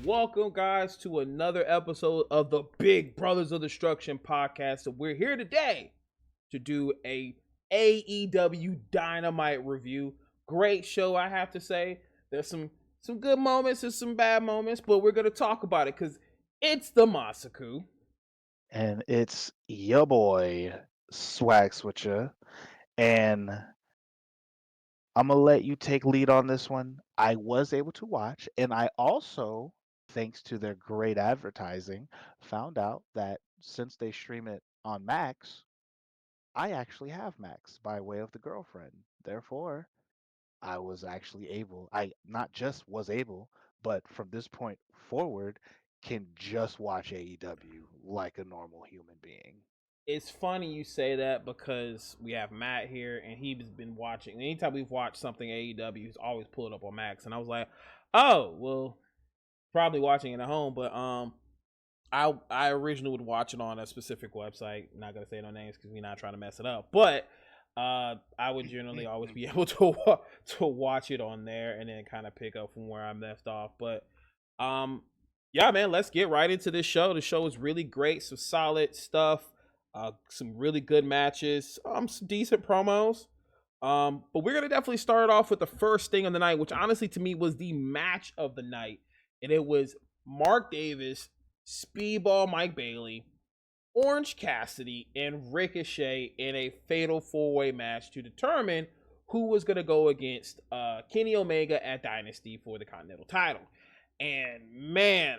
welcome, guys, to another episode of the Big Brothers of Destruction podcast. So we're here today to do a AEW Dynamite review. Great show, I have to say. There's some good moments and some bad moments, but we're gonna talk about it because it's the Masaku. And it's your boy Swag Switcher, and I'm gonna let you take lead on this one. I was able to watch, and I also, thanks to their great advertising, found out that since they stream it on Max, I actually have Max by way of the girlfriend. Therefore, I was actually able, I not just was able, but from this point forward, can just watch AEW like a normal human being. It's funny you say that because we have Matt here and he's been watching. Anytime we've watched something AEW, he's always pulled up on Max, and I was like, oh well, probably watching it at home, but I originally would watch it on a specific website. Not gonna say no names because we're not trying to mess it up. But I would generally always be able to watch it on there and then kind of pick up from where I'm left off. But yeah, man, let's get right into this show. The show is really great, some solid stuff, some really good matches, some decent promos. But we're gonna definitely start off with the first thing of the night, which honestly to me was the match of the night, and it was Mark Davis, Speedball Mike Bailey, Orange Cassidy, and Ricochet in a fatal four-way match to determine who was going to go against Kenny Omega at Dynasty for the Continental title. And man,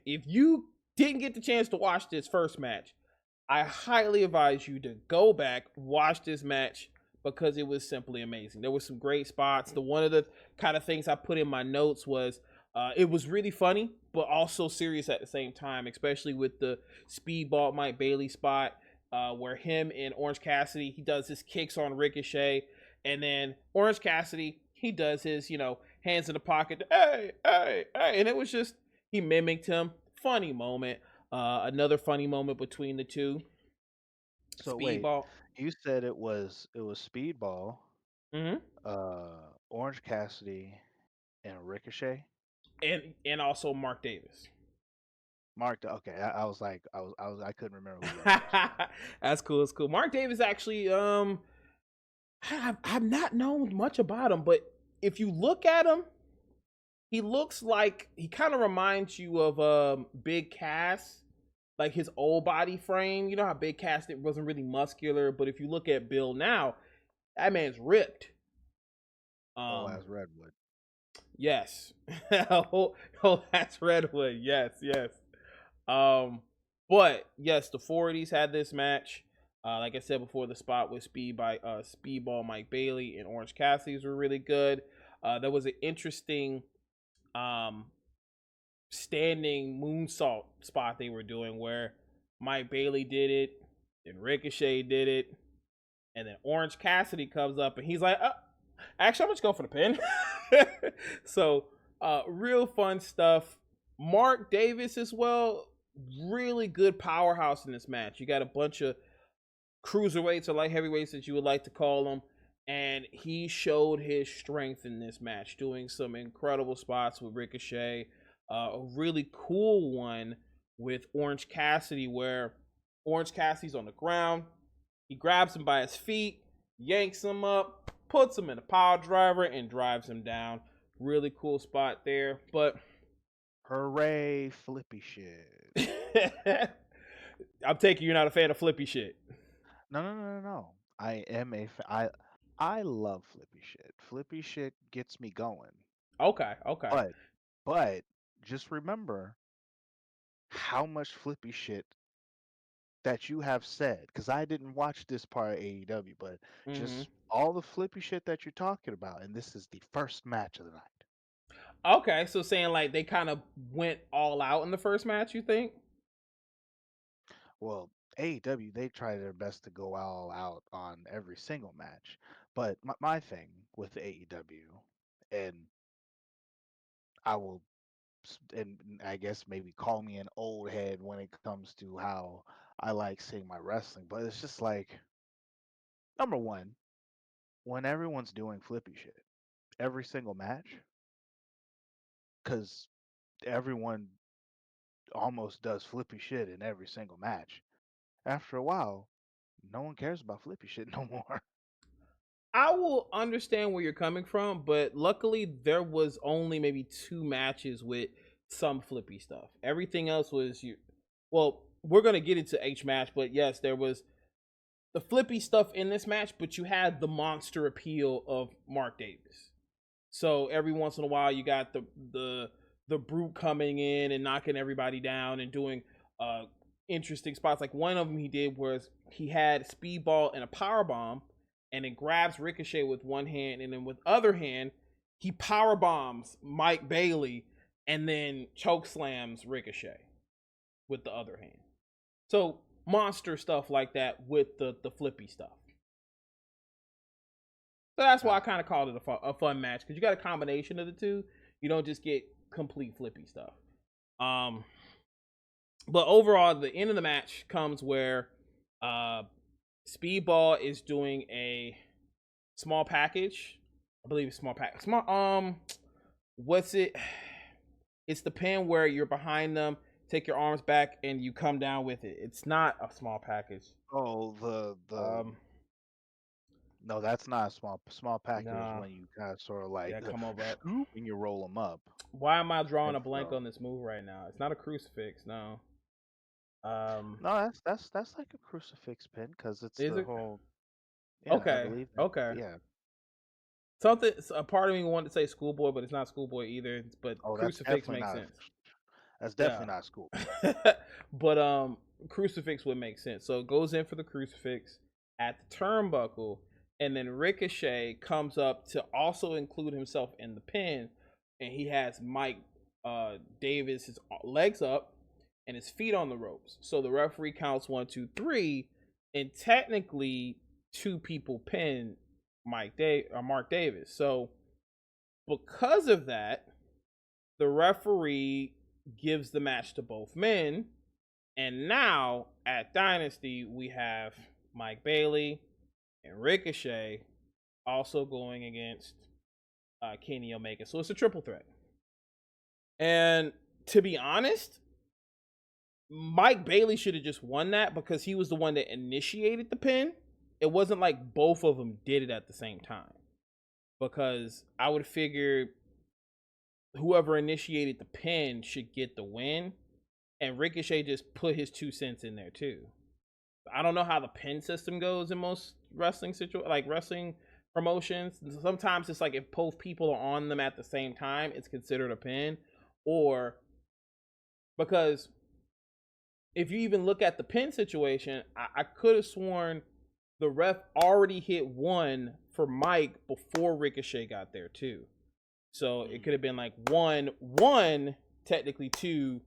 if you didn't get the chance to watch this first match, I highly advise you to go back, watch this match, because it was simply amazing. There were some great spots. One of the kind of things I put in my notes was it was really funny, but also serious at the same time, especially with the Speedball Mike Bailey spot where him and Orange Cassidy, he does his kicks on Ricochet, and then Orange Cassidy, he does his, hands in the pocket, hey, hey, hey, and it was just, he mimicked him. Funny moment. Another funny moment between the two. So wait, Speedball. you said it was Speedball, Mm-hmm. Orange Cassidy, and Ricochet. And also Mark Davis. Mark, okay, I couldn't remember who the other person was. That's cool. It's cool. Mark Davis actually, I've not known much about him, but if you look at him, he looks like he kind of reminds you of Big Cass, like his old body frame. You know how Big Cass wasn't really muscular, but if you look at Bill now, that man's ripped. Oh, Um, as Redwood. yes. Oh, that's Redwood. Yes, yes. Um, but yes, the 40s had this match. Like I said before, the spot with Speedball Mike Bailey and Orange Cassidy's were really good. There was an interesting um standing moonsault spot they were doing where Mike Bailey did it, and Ricochet did it, and then Orange Cassidy comes up and he's like, actually, I'm just going for the pin. So, real fun stuff. Mark Davis as well, really good powerhouse in this match. You got a bunch of cruiserweights or light heavyweights that you would like to call them, and he showed his strength in this match, doing some incredible spots with Ricochet. A really cool one with Orange Cassidy, where Orange Cassidy's on the ground, he grabs him by his feet, yanks him up, puts him in a power driver, and drives him down. Really cool spot there, but Hooray, flippy shit. I'm taking you're not a fan of flippy shit. No, no, no, no, no. I am I love flippy shit. Flippy shit gets me going. Okay, okay. But, but just remember how much flippy shit that you have said, because I didn't watch this part of AEW, but Mm-hmm. just all the flippy shit that you're talking about, and this is the first match of the night. Okay, so saying like they kind of went all out in the first match, you think? Well, AEW, they try their best to go all out on every single match. But my thing with AEW, and I will, and I guess maybe call me an old head when it comes to how I like seeing my wrestling, but it's just like, number one, when everyone's doing flippy shit, every single match, because everyone almost does flippy shit in every single match. After a while, no one cares about flippy shit no more. I will understand where you're coming from, but luckily there was only maybe 2 matches with some flippy stuff. Everything else was you. Well, we're gonna get into each match, but yes, there was the flippy stuff in this match, but you had the monster appeal of Mark Davis. So every once in a while, you got the brute coming in and knocking everybody down and doing interesting spots. Like one of them he did was he had Speedball and a power bomb, and then grabs Ricochet with one hand, and then with other hand he power bombs Mike Bailey, and then choke slams Ricochet with the other hand. So monster stuff like that with the flippy stuff. So that's why I kind of called it a fun match, because you got a combination of the two. You don't just get complete flippy stuff. But overall, the end of the match comes where Speedball is doing a small package. I believe it's small package. What's it? It's the pin where you're behind them, take your arms back, and you come down with it. It's not a small package. Oh, the no, that's not a small package. Nah. When you kind of sort of like Come over. and you roll them up. Why am I drawing a blank on this move right now? It's not a crucifix, no. No, that's like a crucifix pin, because it's the whole. Yeah, okay. I believe that. Okay. Yeah. Something. A part of me wanted to say schoolboy, but it's not schoolboy either. But crucifix makes sense. That's definitely not schoolboy. But crucifix would make sense. So it goes in for the crucifix at the turnbuckle, and then Ricochet comes up to also include himself in the pin, and he has Mike Davis his legs up and his feet on the ropes. So the referee counts 1, 2, 3, and technically 2 people pin Mark Davis. So because of that, the referee gives the match to both men, and now at Dynasty we have Mike Bailey and Ricochet also going against Kenny Omega. So it's a triple threat. And to be honest, Mike Bailey should have just won that, because he was the one that initiated the pin. It wasn't like both of them did it at the same time, because I would figure whoever initiated the pin should get the win, and Ricochet just put his 2 cents in there too. I don't know how the pin system goes in most wrestling wrestling promotions. Sometimes it's like if both people are on them at the same time, it's considered a pin. Or because if you even look at the pin situation, I could have sworn the ref already hit 1 for Mike before Ricochet got there too. So it could have been like 1, technically 2,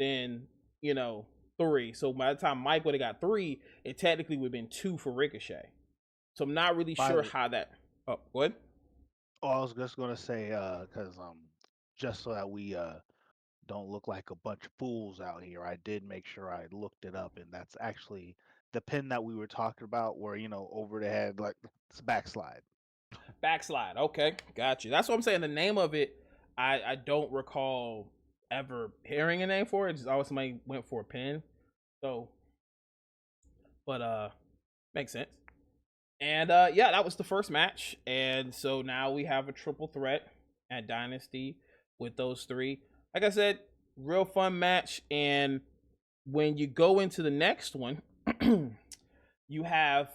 then 3. So by the time Mike would have got 3, it technically would have been 2 for Ricochet. So I'm not really sure how that. Oh, what? Oh, I was just gonna say, because just so that we don't look like a bunch of fools out here, I did make sure I looked it up, and that's actually the pin that we were talking about, where over the head, like it's backslide. Backslide. Okay, got you. That's what I'm saying. The name of it, I don't recall ever hearing a name for it. Just always somebody went for a pin. So, but makes sense. And yeah, that was the first match. And so now we have a triple threat at Dynasty with those 3. Like I said, real fun match. And when you go into the next one, you have,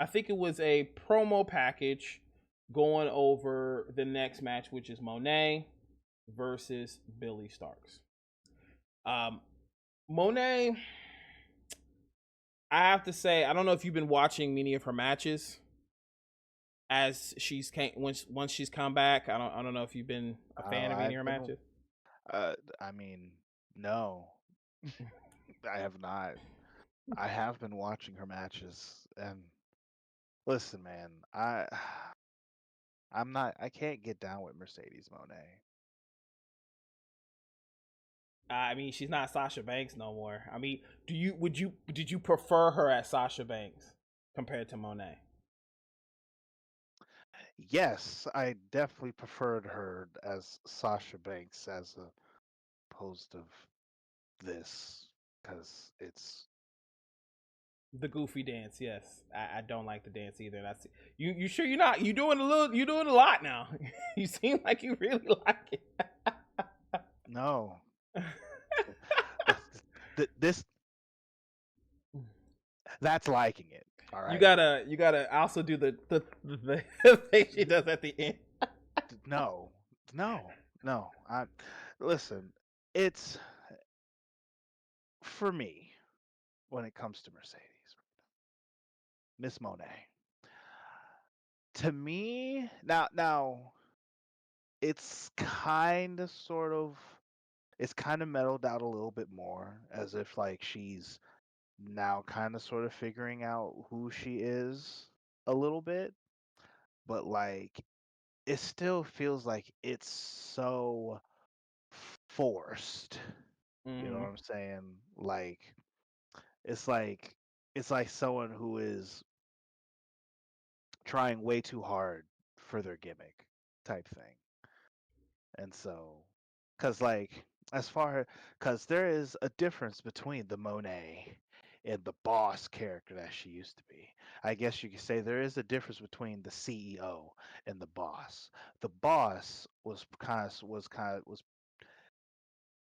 I think it was a promo package going over the next match, which is Monet versus Billy Starks. Monet, I have to say, I don't know if you've been watching many of her matches as once she's come back. I don't know if you've been a fan of any of her matches. I mean, no, I have not. I have been watching her matches, and listen, man, I can't get down with Mercedes Moné. I mean, she's not Sasha Banks no more. I mean, did you prefer her as Sasha Banks compared to Monet? Yes, I definitely preferred her as Sasha Banks as opposed of this because it's The goofy dance, yes. I don't like the dance either. That's you sure you're not? You doing a lot now. You seem like you really like it. no. This that's liking it. All You right. gotta also do the thing she does at the end. No, no. I listen. It's for me when it comes to Mercedes, Miss Monet. To me, now it's kind of sort of it's kind of mellowed out a little bit more, as if like she's now kind of sort of figuring out who she is a little bit, but like it still feels like it's so forced. You know Mm-hmm. what I'm saying? It's like it's like someone who is trying way too hard for their gimmick type thing. And so cuz like as far cuz there is a difference between the Monet and the boss character that she used to be. I guess you could say there is a difference between the CEO and the boss. The boss was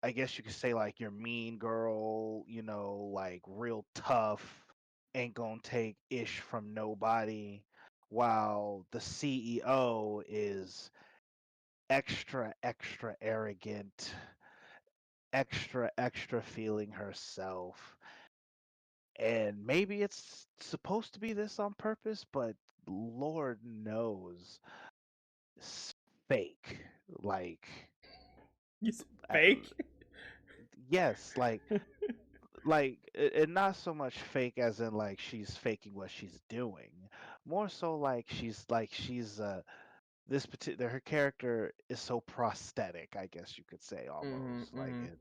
I guess you could say like your mean girl, like real tough, ain't gonna take ish from nobody, while the CEO is extra, extra arrogant, extra, extra feeling herself. And maybe it's supposed to be this on purpose, but Lord knows it's fake. Like, You said uh, fake. yes, and not so much fake as in like she's faking what she's doing, more so like she's this particular her character is so prosthetic, I guess you could say, Mm-hmm. almost like Mm-hmm.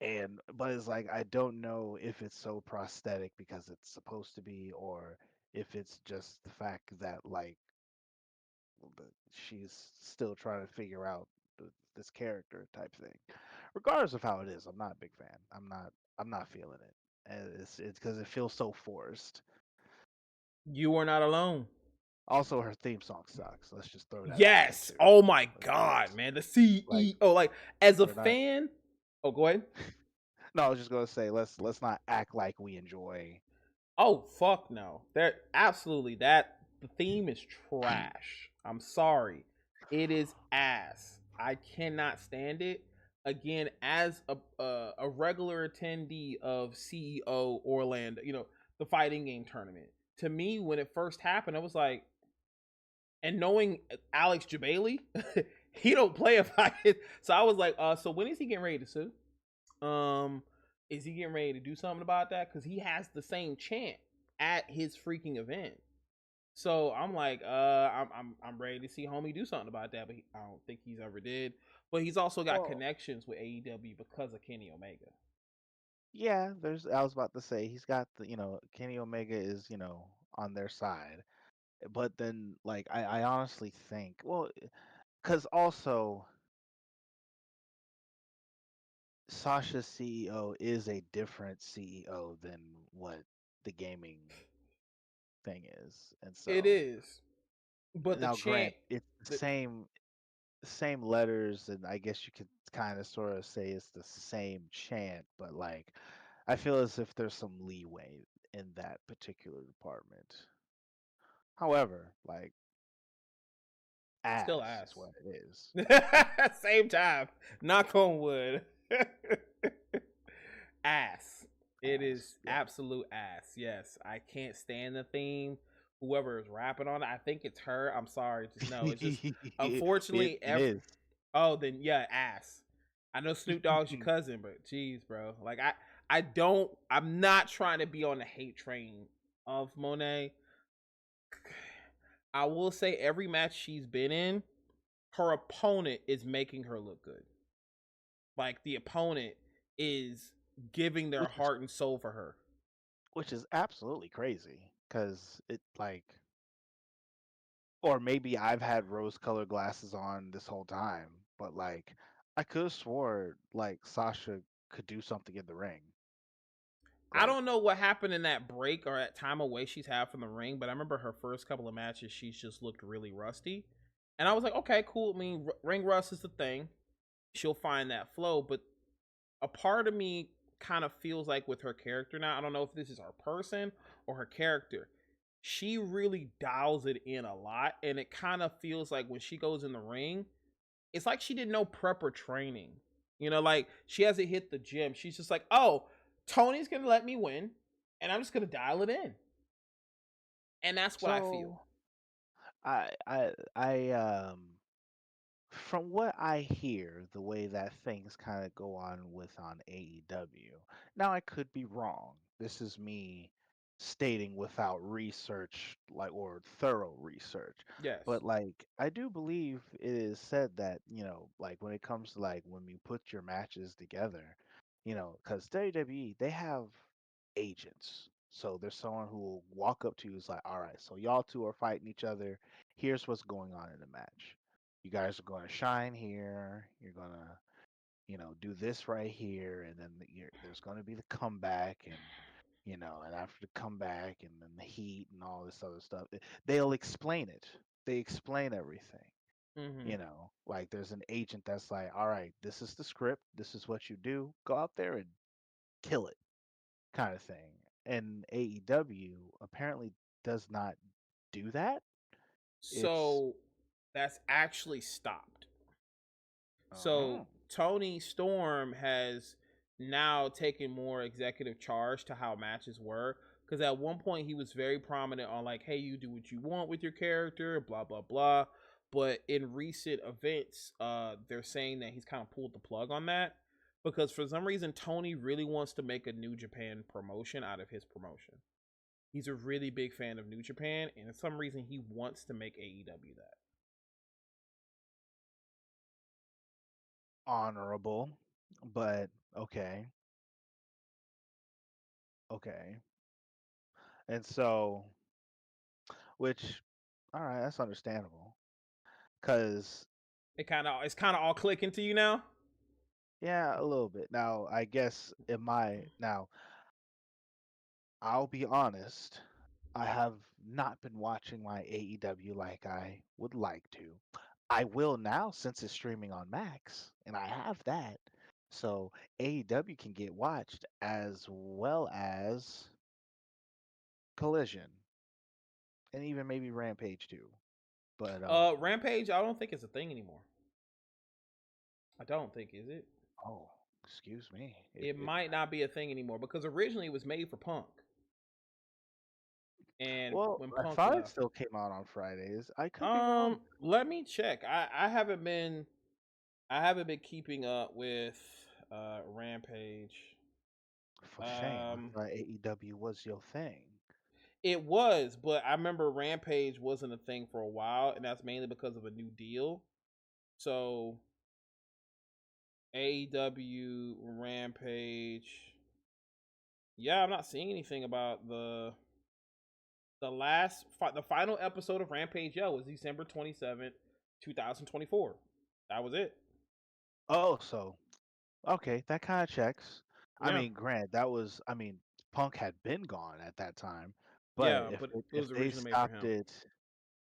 and but it's like I don't know if it's so prosthetic because it's supposed to be, or if it's just the fact that like she's still trying to figure out this character type thing. Regardless of how it is, I'm not a big fan. I'm not feeling it. And it's because it feels so forced. You are not alone. Also, her theme song sucks. Let's just throw that out there Yes. too. Oh my Let's god, just man. The like CEO. Like as a we're not. fan. Oh, go ahead. No, I was just gonna say let's not act like we enjoy. Oh fuck no. There absolutely that the theme is trash. I'm sorry. It is ass. I cannot stand it. Again, as a regular attendee of CEO Orlando, the fighting game tournament. To me, when it first happened, I was like, and knowing Alex Jabali, he don't play a fight. So I was like, so when is he getting ready to sue? Um, is he getting ready to do something about that? Because he has the same chant at his freaking event. So I'm like, I'm ready to see homie do something about that, but I don't think he's ever did. But he's also got Well, connections with AEW because of Kenny Omega. yeah, there's. I was about to say he's got Kenny Omega is on their side, but then like I honestly think because also Sasha's CEO is a different CEO than what the gaming thing is. And It so is, but the now chant, it's the the, same letters, and I guess you could kind of sort of say it's the same chant, but like I feel as if there's some leeway in that particular department. However, like still ass is ass. what it is. Same time, knock on wood. Ass. It Ass. is Yeah. absolute ass. Yes, I can't stand the theme. Whoever is rapping on it, I think it's her. I'm sorry, just no. It's just it, unfortunately it every. is. Oh, then yeah, ass. I know Snoop Dogg's your cousin, but jeez, bro. Like I don't. I'm not trying to be on the hate train of Monet. I will say every match she's been in, her opponent is making her look good. Like the opponent is giving their which is heart and soul for her. which is absolutely crazy because it like or maybe I've had rose colored glasses on this whole time, but like I could have swore like Sasha could do something in the ring. I Like don't know what happened in that break or that time away she's had from the ring, but I remember her first couple of matches, she's just looked really rusty. And I was like, okay, cool. I mean, ring rust is the thing. She'll find that flow. But a part of me kind of feels like with her character now, I don't know if this is her person or her character. She really dials it in a lot. And it kind of feels like when she goes in the ring, it's like she did no prep or training. You know, like she hasn't hit the gym. She's just like, oh, Tony's gonna let me win, and I'm just gonna dial it in. And that's what I feel. so, I from what I hear, the way that things kind of go on on AEW. Now I could be wrong. This is me stating without research, like or thorough research. Yes. But like I do believe it is said that, like when it comes to like when you put your matches together, because WWE, they have agents. So there's someone who will walk up to you, is like, all right, so y'all two are fighting each other. Here's what's going on in the match. You guys are going to shine here. You're going to, do this right here. And then there's going to be the comeback and after the comeback and then the heat and all this other stuff, they'll explain it. They explain everything. Mm-hmm. Like there's an agent that's like, all right, this is the script. This is what you do. Go out there and kill it, kind of thing. And AEW apparently does not do that. It's, So that's actually stopped. So oh, Tony Storm has now taken more executive charge to how matches were. Because at one point he was very prominent on like, hey, you do what you want with your character, blah blah blah. But in recent events, they're saying that he's kind of pulled the plug on that because for some reason Tony really wants to make a New Japan promotion out of his promotion. He's a really big fan of New Japan, and for some reason he wants to make AEW that. honorable, but okay, okay. And so, which, all right, that's understandable. Cause, It's kind of all clicking to you now. yeah, a little bit. Now, I guess now, I'll be honest, I have not been watching my AEW like I would like to. I will now since it's streaming on Max, and I have that. So AEW can get watched as well as Collision and even maybe Rampage too. But Rampage, I don't think it's a thing anymore. I don't think is it. oh, excuse me. It might not be a thing anymore because originally it was made for Punk, and Well, when I Punk thought it left, still came out on Fridays. I could be wrong. let me check. I haven't been keeping up with Rampage. For shame. I Um, thought AEW was your thing. it was, but I remember Rampage wasn't a thing for a while, and that's mainly because of a new deal. So AEW Rampage. Yeah, I'm not seeing anything about the final episode of Rampage. Yo, was December 27th, 2024. That was it. Oh, so okay, that kind of checks. I Yeah, mean, grant that was. I mean, Punk had been gone at that time, but yeah, but it if was they originally made for stopped him. it,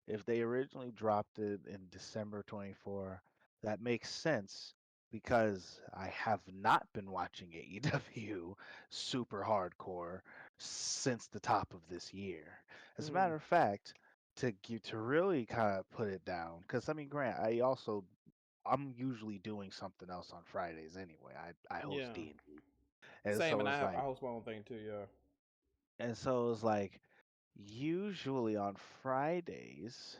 if they originally dropped it in December 24, that makes sense because I have not been watching AEW super hardcore since the top of this year. As a Mm, matter of fact, to really kind of put it down, because I mean, Grant, I'm usually doing something else on Fridays anyway. I host yeah, D&D, and same. so And it's I like, host my own thing too. Yeah. usually on Fridays.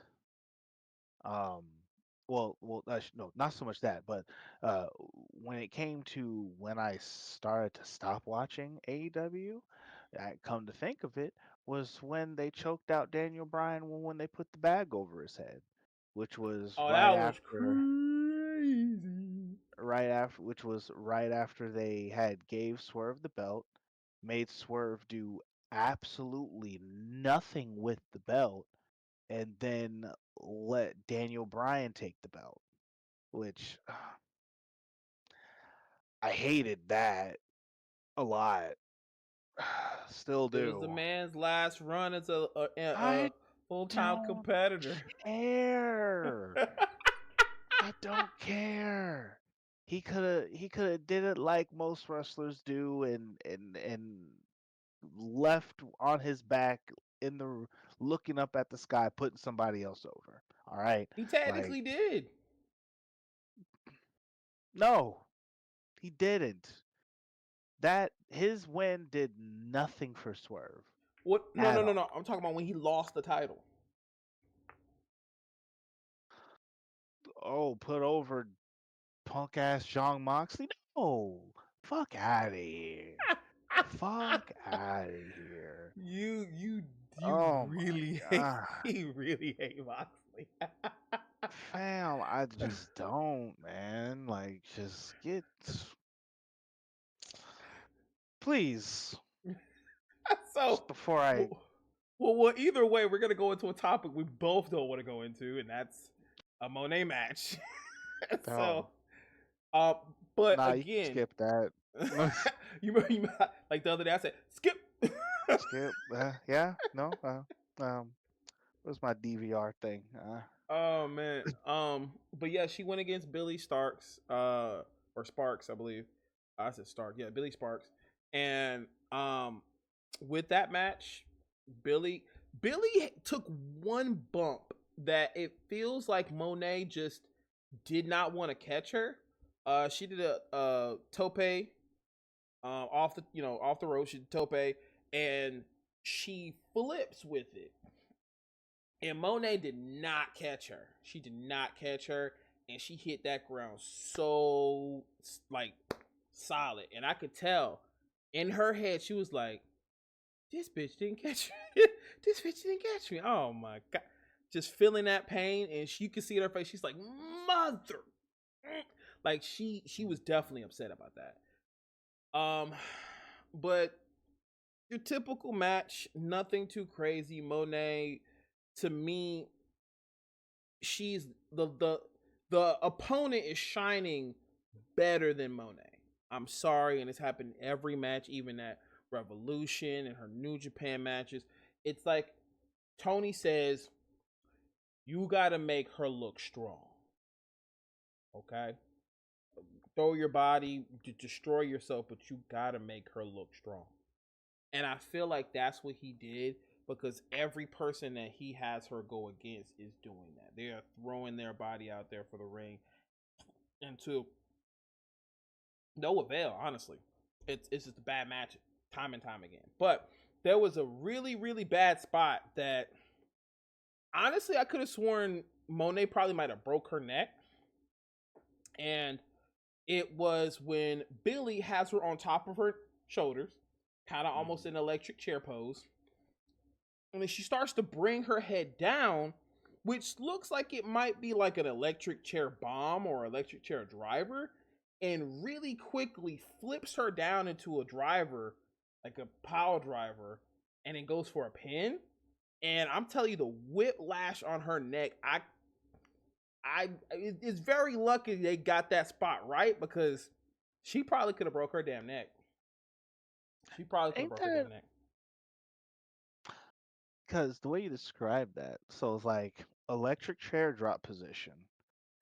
Um, no, not so much that, but uh, when it came to when I started to stop watching AEW, I come to think of it, was when they choked out Daniel Bryan when they put the bag over his head, which was Oh, that was crazy. which was right after they had gave Swerve the belt, made Swerve do absolutely nothing with the belt, and then let Daniel Bryan take the belt, which I hated that a lot. Still It was the do. man's last run as a I full-time don't competitor. care. I don't care. He could have did it like most wrestlers do and left on his back in the looking up at the sky, putting somebody else over. All right. He Like, technically did. no, he didn't. That his win did nothing for Swerve What? No, at no, no, all. no. I'm talking about when he lost the title. Oh, put over punk ass John Moxley? No. Fuck out of here. Fuck out of here. You Oh my really hate. god. You really hate Moxley. Fam, I just don't, man. Like, just get. Please. So, Just before I. well, either way, we're gonna go into a topic we both don't want to go into, and that's a Monet match. So, Oh. uh, but Nah, you can again, skip that. you like the other day I said skip. Skip. Yeah, no. What's my DVR thing? Oh man. But yeah, she went against Billy Starks, or Sparks, I believe. I said Stark. Yeah, Billy Sparks. And with that match, Billy took one bump that it feels like Monet just did not want to catch her. She did a tope off the rope. She did tope and she flips with it. And Monet did not catch her. She did not catch her, and she hit that ground so like solid. And I could tell in her head she was like, "This bitch didn't catch me. This bitch didn't catch me." Oh my god! Just feeling that pain, and you could see in her face. She's like, "Mother," like she was definitely upset about that. But your typical match, nothing too crazy. Monet, to me, she's the opponent is shining better than Monet. I'm sorry, and it's happened every match, even at Revolution and her New Japan matches. It's like Tony says, you got to make her look strong. Okay? Throw your body, destroy yourself, but you got to make her look strong. And I feel like that's what he did because every person that he has her go against is doing that. They are throwing their body out there for the ring and to no avail, honestly. It's just a bad match time and time again. But there was a really, really bad spot that honestly I could have sworn Monet probably might have broke her neck. And it was when Billy has her on top of her shoulders, kind of almost an electric chair pose. And then she starts to bring her head down, which looks like it might be like an electric chair bomb or electric chair driver, and really quickly flips her down into a driver, like a power driver, and it goes for a pin. And I'm telling you, the whiplash on her neck, it's very lucky they got that spot right because she probably could have broke her damn neck. She probably could have Ain't broke her that damn neck. because the way you described that? So it's like electric chair drop position,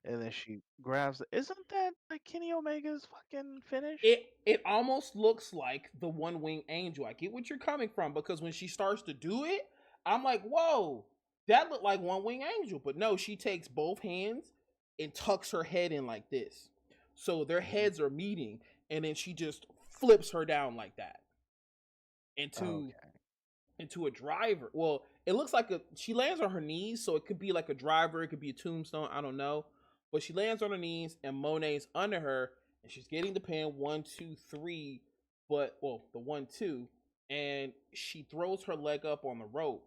and then she grabs it. Isn't that like Kenny Omega's fucking finish? It almost looks like the one wing angel. I get what you're coming from because when she starts to do it, I'm like, whoa, that looked like one wing angel. But no, she takes both hands and tucks her head in like this. So their heads are meeting, and then she just flips her down like that into Okay. into a driver. Well, it looks like she lands on her knees, so it could be like a driver, it could be a tombstone, I don't know. But she lands on her knees and Monet's under her and she's getting the pin 1, 2, 3, but well, the 1, 2, and she throws her leg up on the rope.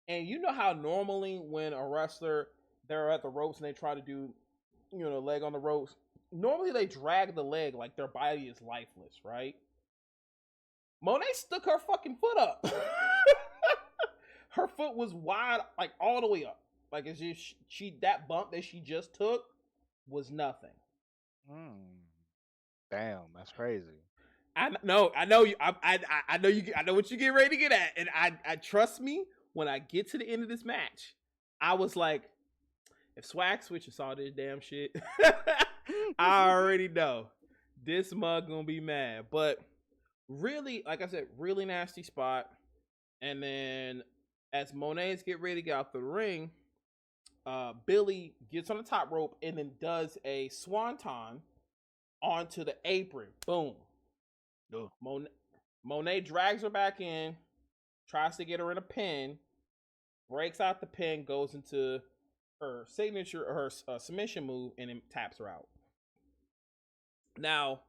And you know how normally when a wrestler they're at the ropes and they try to do, the leg on the ropes, normally they drag the leg like their body is lifeless, right? Monet stuck her fucking foot up. Her foot was wide, like all the way up. Like as if she that bump that she just took was nothing. Hmm. Damn, that's crazy. I know you. I know you. I know what you get ready to get at, and I trust me. When I get to the end of this match, I was like, if Swag Switcher saw this damn shit, I already know this mug gonna be mad. But really, like I said, really nasty spot. And then as Monet's get ready to get out the ring, Billy gets on the top rope and then does a swanton onto the apron. Boom. Monet drags her back in, tries to get her in a pin, breaks out the pin, goes into her signature or her submission move, and then taps her out. Now,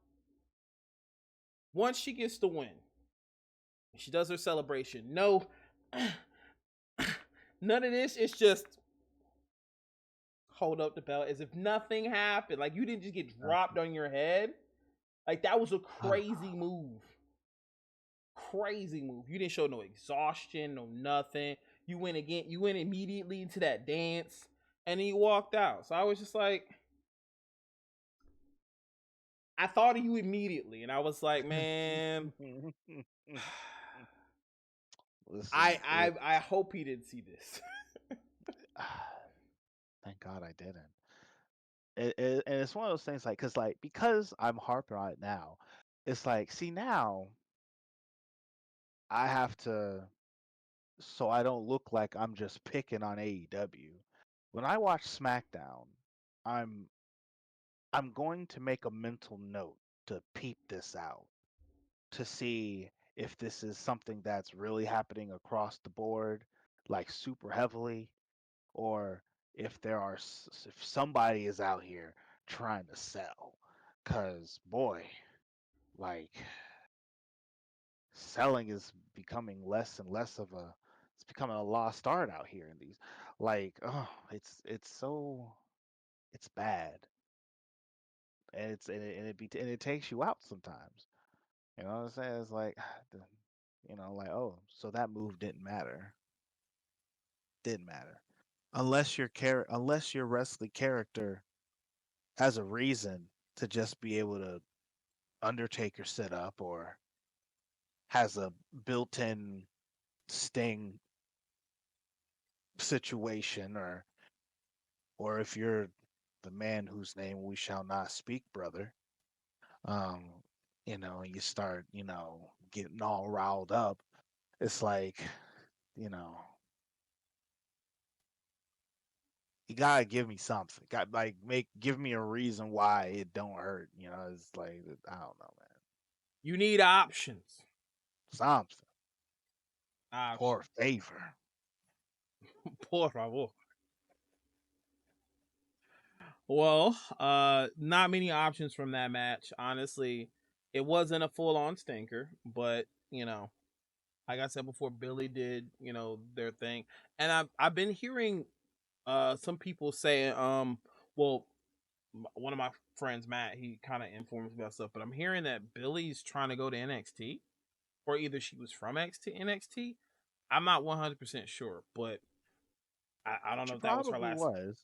once she gets the win, she does her celebration. No, none of this. It's just hold up the belt as if nothing happened. Like you didn't just get dropped on your head. Like that was a crazy move. Crazy move. You didn't show no exhaustion, no nothing. You went again. You went immediately into that dance, and then you walked out. So I was just like, I thought of you immediately, and I was like, man, I hope he didn't see this. Thank God I didn't. And it's one of those things like because I'm harping on it now, it's like, see, now I have to, so I don't look like I'm just picking on AEW. When I watch SmackDown, I'm going to make a mental note to peep this out, to see if this is something that's really happening across the board, like super heavily, or if if somebody is out here trying to sell. Cause boy, like selling is becoming less and less of a, it's becoming a lost art out here in these, like, oh, it's so, it's bad, and it takes you out sometimes. You know what I'm saying? It's like, like, oh, so that move didn't matter. Didn't matter. Unless your wrestling character has a reason to just be able to Undertaker set up, or has a built-in Sting situation, or if you're the man whose name we shall not speak, brother, um, and you start, getting all riled up. It's like, you know, you gotta give me something. Give me a reason why it don't hurt. It's like, I don't know, man. You need options. Something. Options. Por favor. Por favor. Well, not many options from that match. Honestly, it wasn't a full-on stinker, but like I said before, Billy did their thing, and I've been hearing some people saying well, one of my friends, Matt, he kind of informs me about stuff, but I'm hearing that Billy's trying to go to NXT, or either she was from NXT. I'm not 100% sure, but I don't know She if that was her probably last. was.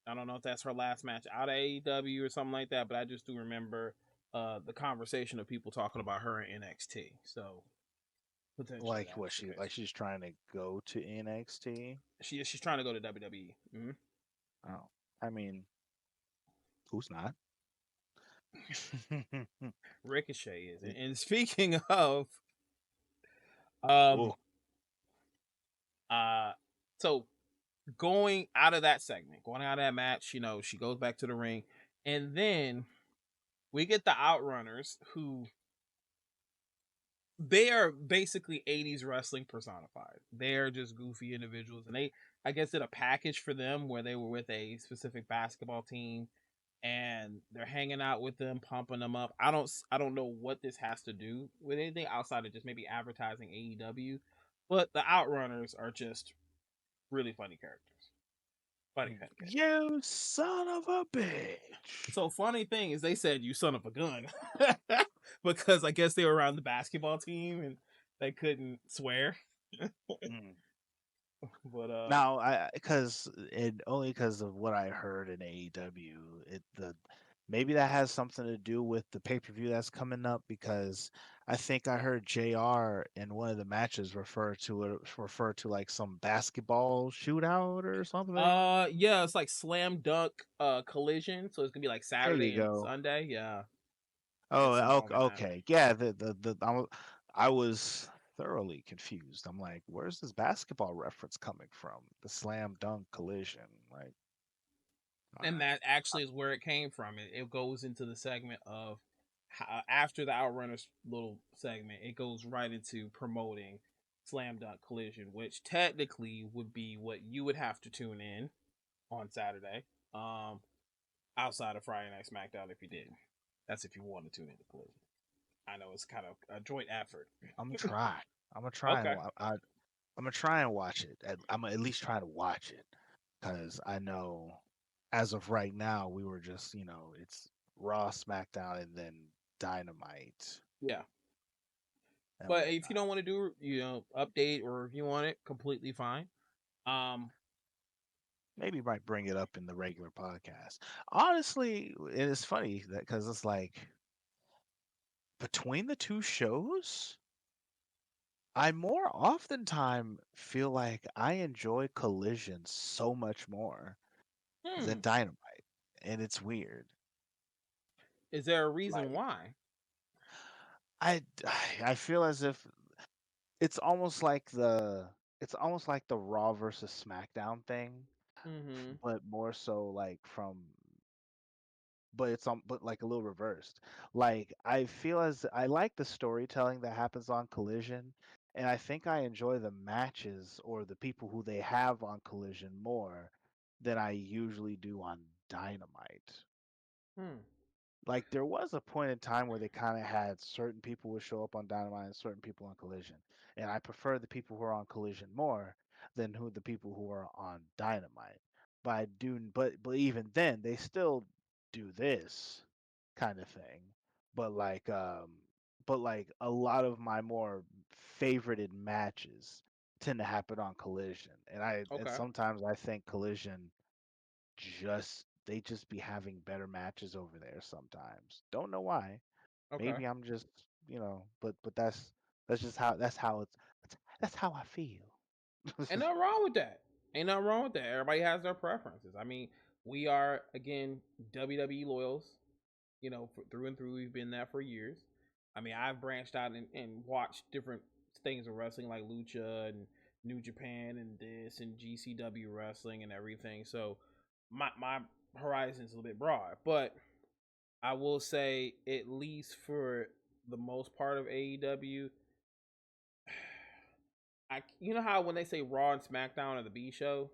I don't know if that's her last match out of AEW or something like that, but I just do remember the conversation of people talking about her in NXT. So potentially Like that what, was the case. she's trying to go to NXT? She's trying to go to WWE. Mm-hmm. Oh, I mean, who's not? Ricochet is. And speaking of, um, Oh, so going out of that segment, going out of that match, she goes back to the ring, and then we get the Outrunners, who they are basically 80s wrestling personified. They're just goofy individuals, and they, I guess, did a package for them where they were with a specific basketball team, and they're hanging out with them, pumping them up. I don't know what this has to do with anything outside of just maybe advertising AEW, but the Outrunners are just really funny characters. Funny characters. you son of a bitch! So funny thing is, they said "you son of a gun" because I guess they were around the basketball team and they couldn't swear. Mm. But Now, only because of what I heard in AEW, Maybe that has something to do with the pay-per-view that's coming up because I think I heard JR in one of the matches refer to like some basketball shootout or something. Yeah, it's like slam dunk collision, so it's gonna be like There you Saturday and go. Sunday. Yeah, it's Oh, involving that. okay. Yeah, I was thoroughly confused. I'm like, where's this basketball reference coming from? The slam dunk collision. Like, all And right. that actually is where it came from. It goes into the segment of after the Outrunners little segment, it goes right into promoting Slam Dunk Collision, which technically would be what you would have to tune in on Saturday, um, outside of Friday Night SmackDown if you did. That's if you want to tune into Collision. I know it's kind of a joint effort. I'm gonna try. I'm gonna try and Okay. I'm gonna try and watch it. I'm gonna at least try to watch it because I know as of right now we were just it's Raw, SmackDown, and then Dynamite Yeah. and But if you whatnot. don't want to do, update or review on it, completely fine. Um, Maybe might bring it up in the regular podcast. Honestly, it is funny that because it's like between the two shows, I more oftentimes feel like I enjoy Collision so much more than hmm. Dynamite, and it's weird. Is there a reason Like why? I I feel as if it's almost like the Raw versus SmackDown thing, Mm-hmm. but more so like but like a little reversed. Like I feel as I like the storytelling that happens on Collision, and I think I enjoy the matches or the people who they have on Collision more than I usually do on Dynamite. Hmm. Like there was a point in time where they kind of had certain people would show up on Dynamite and certain people on Collision, and I prefer the people who are on Collision more than the people who are on Dynamite. But even then, they still do this kind of thing. But like a lot of my more favorited matches tend to happen on Collision, and Okay. sometimes I think Collision they just be having better matches over there sometimes. Don't know why. Okay. Maybe I'm just but that's how I feel. Ain't nothing wrong with that. Ain't nothing wrong with that. Everybody has their preferences. I mean, we are again WWE loyals. Through and through, we've been that for years. I mean, I've branched out and watched different things of wrestling like Lucha and New Japan and this and GCW wrestling and everything. So my horizon is a little bit broad, but I will say at least for the most part of AEW, you know how when they say Raw and SmackDown are the B show,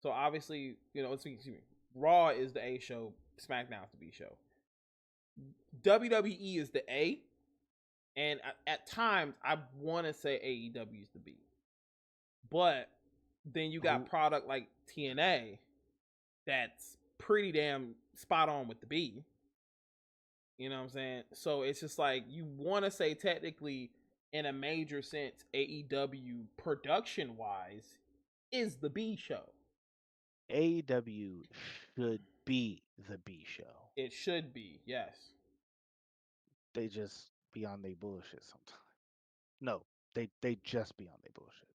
so obviously excuse me, Raw is the A show, SmackDown is the B show. WWE is the A, and at times I want to say AEW is the B, but then you got Who product like TNA that's pretty damn spot on with the B. You know what I'm saying? So it's just like you want to say technically, in a major sense, AEW production wise is the B show. AEW should be the B show. It should be, yes. They just be on their bullshit sometimes. No, they just be on their bullshit.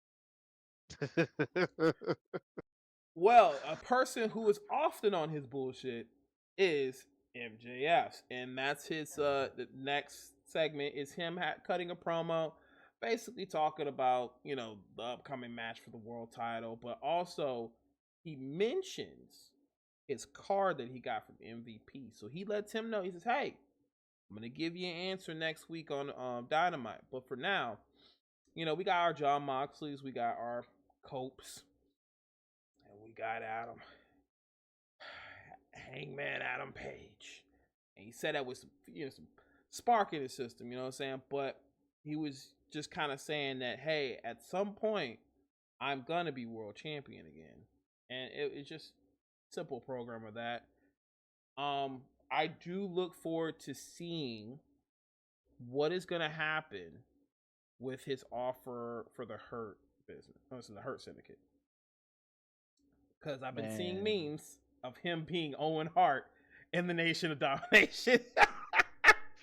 Well, a person who is often on his bullshit is MJF, and that's his. The next segment is him cutting a promo, basically talking about the upcoming match for the world title, but also he mentions his card that he got from MVP. So he lets him know. He says, "Hey, I'm gonna give you an answer next week on Dynamite, but for now, we got our John Moxleys, we got our Copes, and we got Adam Hangman Adam Page." And he said that with some spark in his system, you know what I'm saying? But he was just kind of saying that, hey, at some point, I'm gonna be world champion again, and it's just simple program of that. I do look forward to seeing what is gonna happen with his offer for the Hurt business, listen, the Hurt Syndicate, because I've been seeing Man, memes of him being Owen Hart in the Nation of Domination.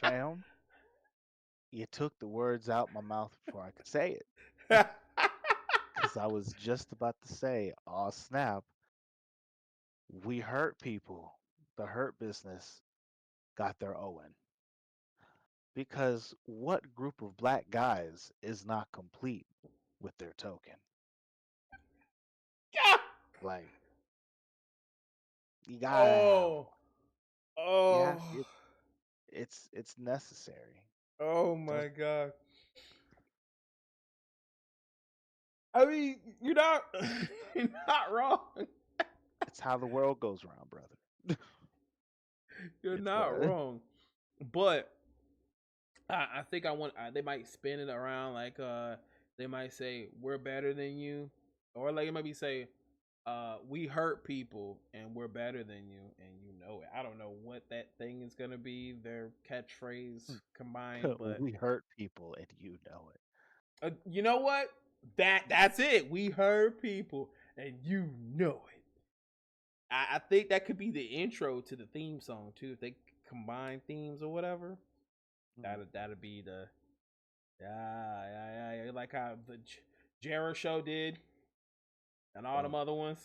Fam, you took the words out my mouth before I could say it. Because I was just about to say, oh snap, we hurt people. The hurt business got their Owen. Because what group of black guys is not complete with their token? Like, you gotta have Oh, you have oh, it's necessary. oh Don't my God. I mean, you're not, you're not wrong. it's how the world goes around, brother. You're It's not wrong. But I think they might spin it around like they might say we're better than you, or like it might be say we hurt people and we're better than you and you know it. I don't know what that thing is gonna be, their catchphrase combined, but we hurt people and you know it. you know what? That's it. We hurt people and you know it. I think that could be the intro to the theme song too. If they combine themes or whatever, that'd be the yeah, like how the Jarrah show did, and all them other ones.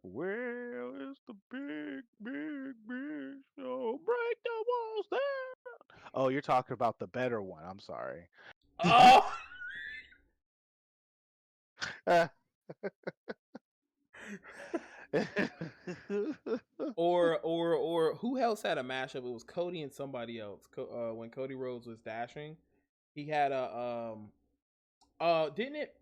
Well, it's the big show. Break the walls down. Oh, you're talking about the better one. I'm sorry. Oh. or who else had a mashup? It was Cody and somebody else. When Cody Rhodes was dashing, he had a didn't it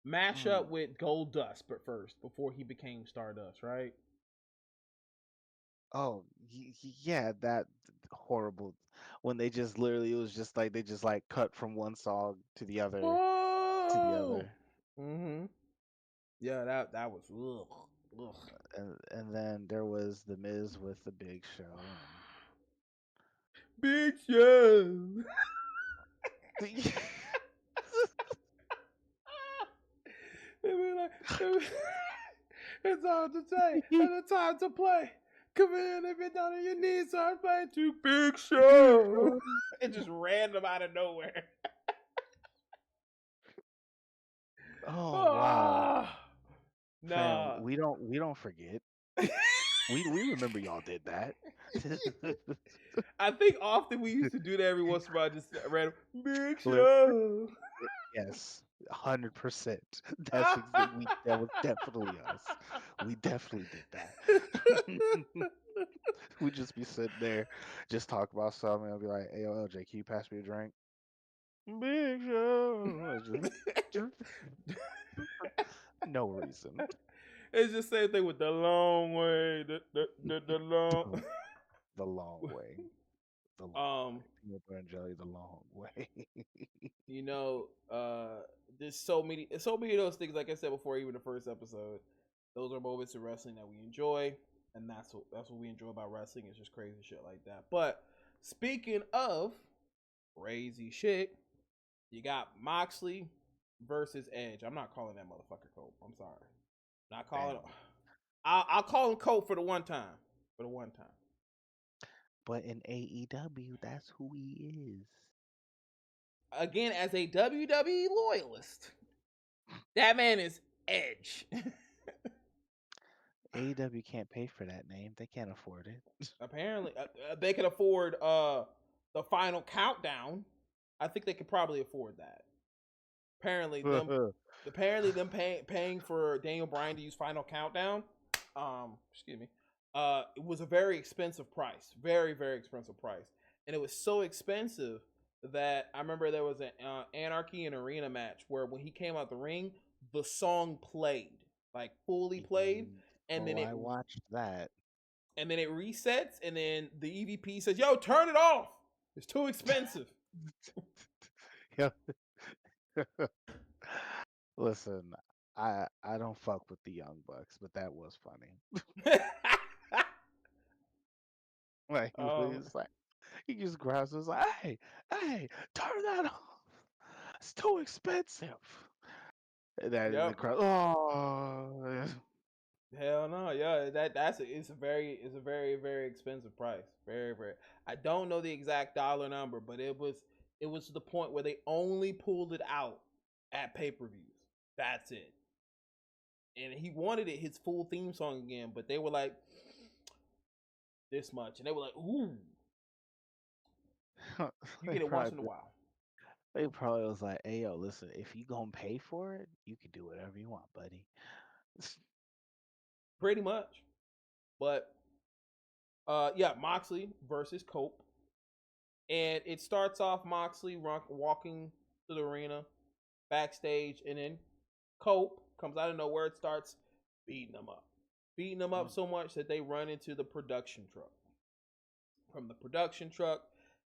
mash up with Gold Dust, but first before he became Stardust, right? Oh, yeah, that horrible when they just literally it was just like they just like cut from one song to the other to the other. Mm-hmm. Yeah, that was ugh. And then there was the Miz with the Big Show Big Show. and It's time to say, and it's time to play. Come in if you're down on your knees, start playing to Big Show. It's just random out of nowhere. Oh wow. Nah. Fam, we don't forget. we remember y'all did that. I think often we used to do that every once in a while, just random Big Show. Yes, 100%. That was definitely us. We definitely did that. We just be sitting there, just talk about something. I'll be like, "Hey, LJ, can you pass me a drink?" Big Show. No reason. It's just the same thing with the long way, the long. The long way. The long way. Peanut butter and jelly, the long way. You know, there's so many of those things. Like I said before, even the first episode, those are moments in wrestling that we enjoy, and that's what we enjoy about wrestling. It's just crazy shit like that. But speaking of crazy shit, you got Moxley versus Edge. I'm not calling that motherfucker Cope. I'm sorry. Not calling. I'll call him Cope for the one time. But in AEW, that's who he is. Again, as a WWE loyalist, that man is Edge. AEW can't pay for that name. They can't afford it. Apparently, they can afford the Final Countdown. I think they could probably afford that. Apparently, them paying for Daniel Bryan to use Final Countdown. Excuse me. It was a very expensive price, very very expensive price, and it was so expensive that I remember there was an Anarchy and Arena match where when he came out the ring, the song played, like fully played, and then I watched that. And then it resets, and then the EVP says, "Yo, turn it off. It's too expensive." Yeah. Listen, I don't fuck with the Young Bucks, but that was funny. Like it's like he just grabs us like, hey, turn that off. It's too expensive. And then the crowd, oh. Hell no, yeah, it's a very expensive price. Very very. I don't know the exact dollar number, but it was to the point where they only pulled it out at pay-per-views. That's it. And he wanted it his full theme song again, but they were like this much, and they were like, "Ooh, you they get it once in a probably while." they probably was like, "Hey, yo, listen, if you gonna pay for it, you can do whatever you want, buddy." Pretty much. But yeah, Moxley versus Cope. And it starts off Moxley walking to the arena backstage, and then Cope comes out of nowhere and starts beating them up. Beating them up so much that they run into the production truck. From the production truck,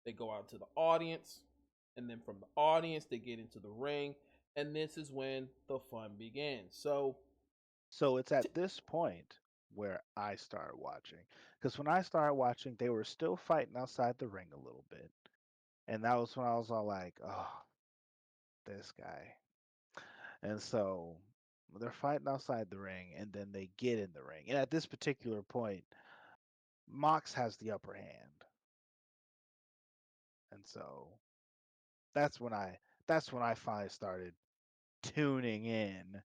they go out to the audience, and then from the audience, they get into the ring, and this is when the fun begins. So it's at this point where I started watching. Because when I started watching, they were still fighting outside the ring a little bit. And that was when I was all like, oh, this guy. And so they're fighting outside the ring, and then they get in the ring. And at this particular point, Mox has the upper hand. And so that's when I that's when I finally started tuning in.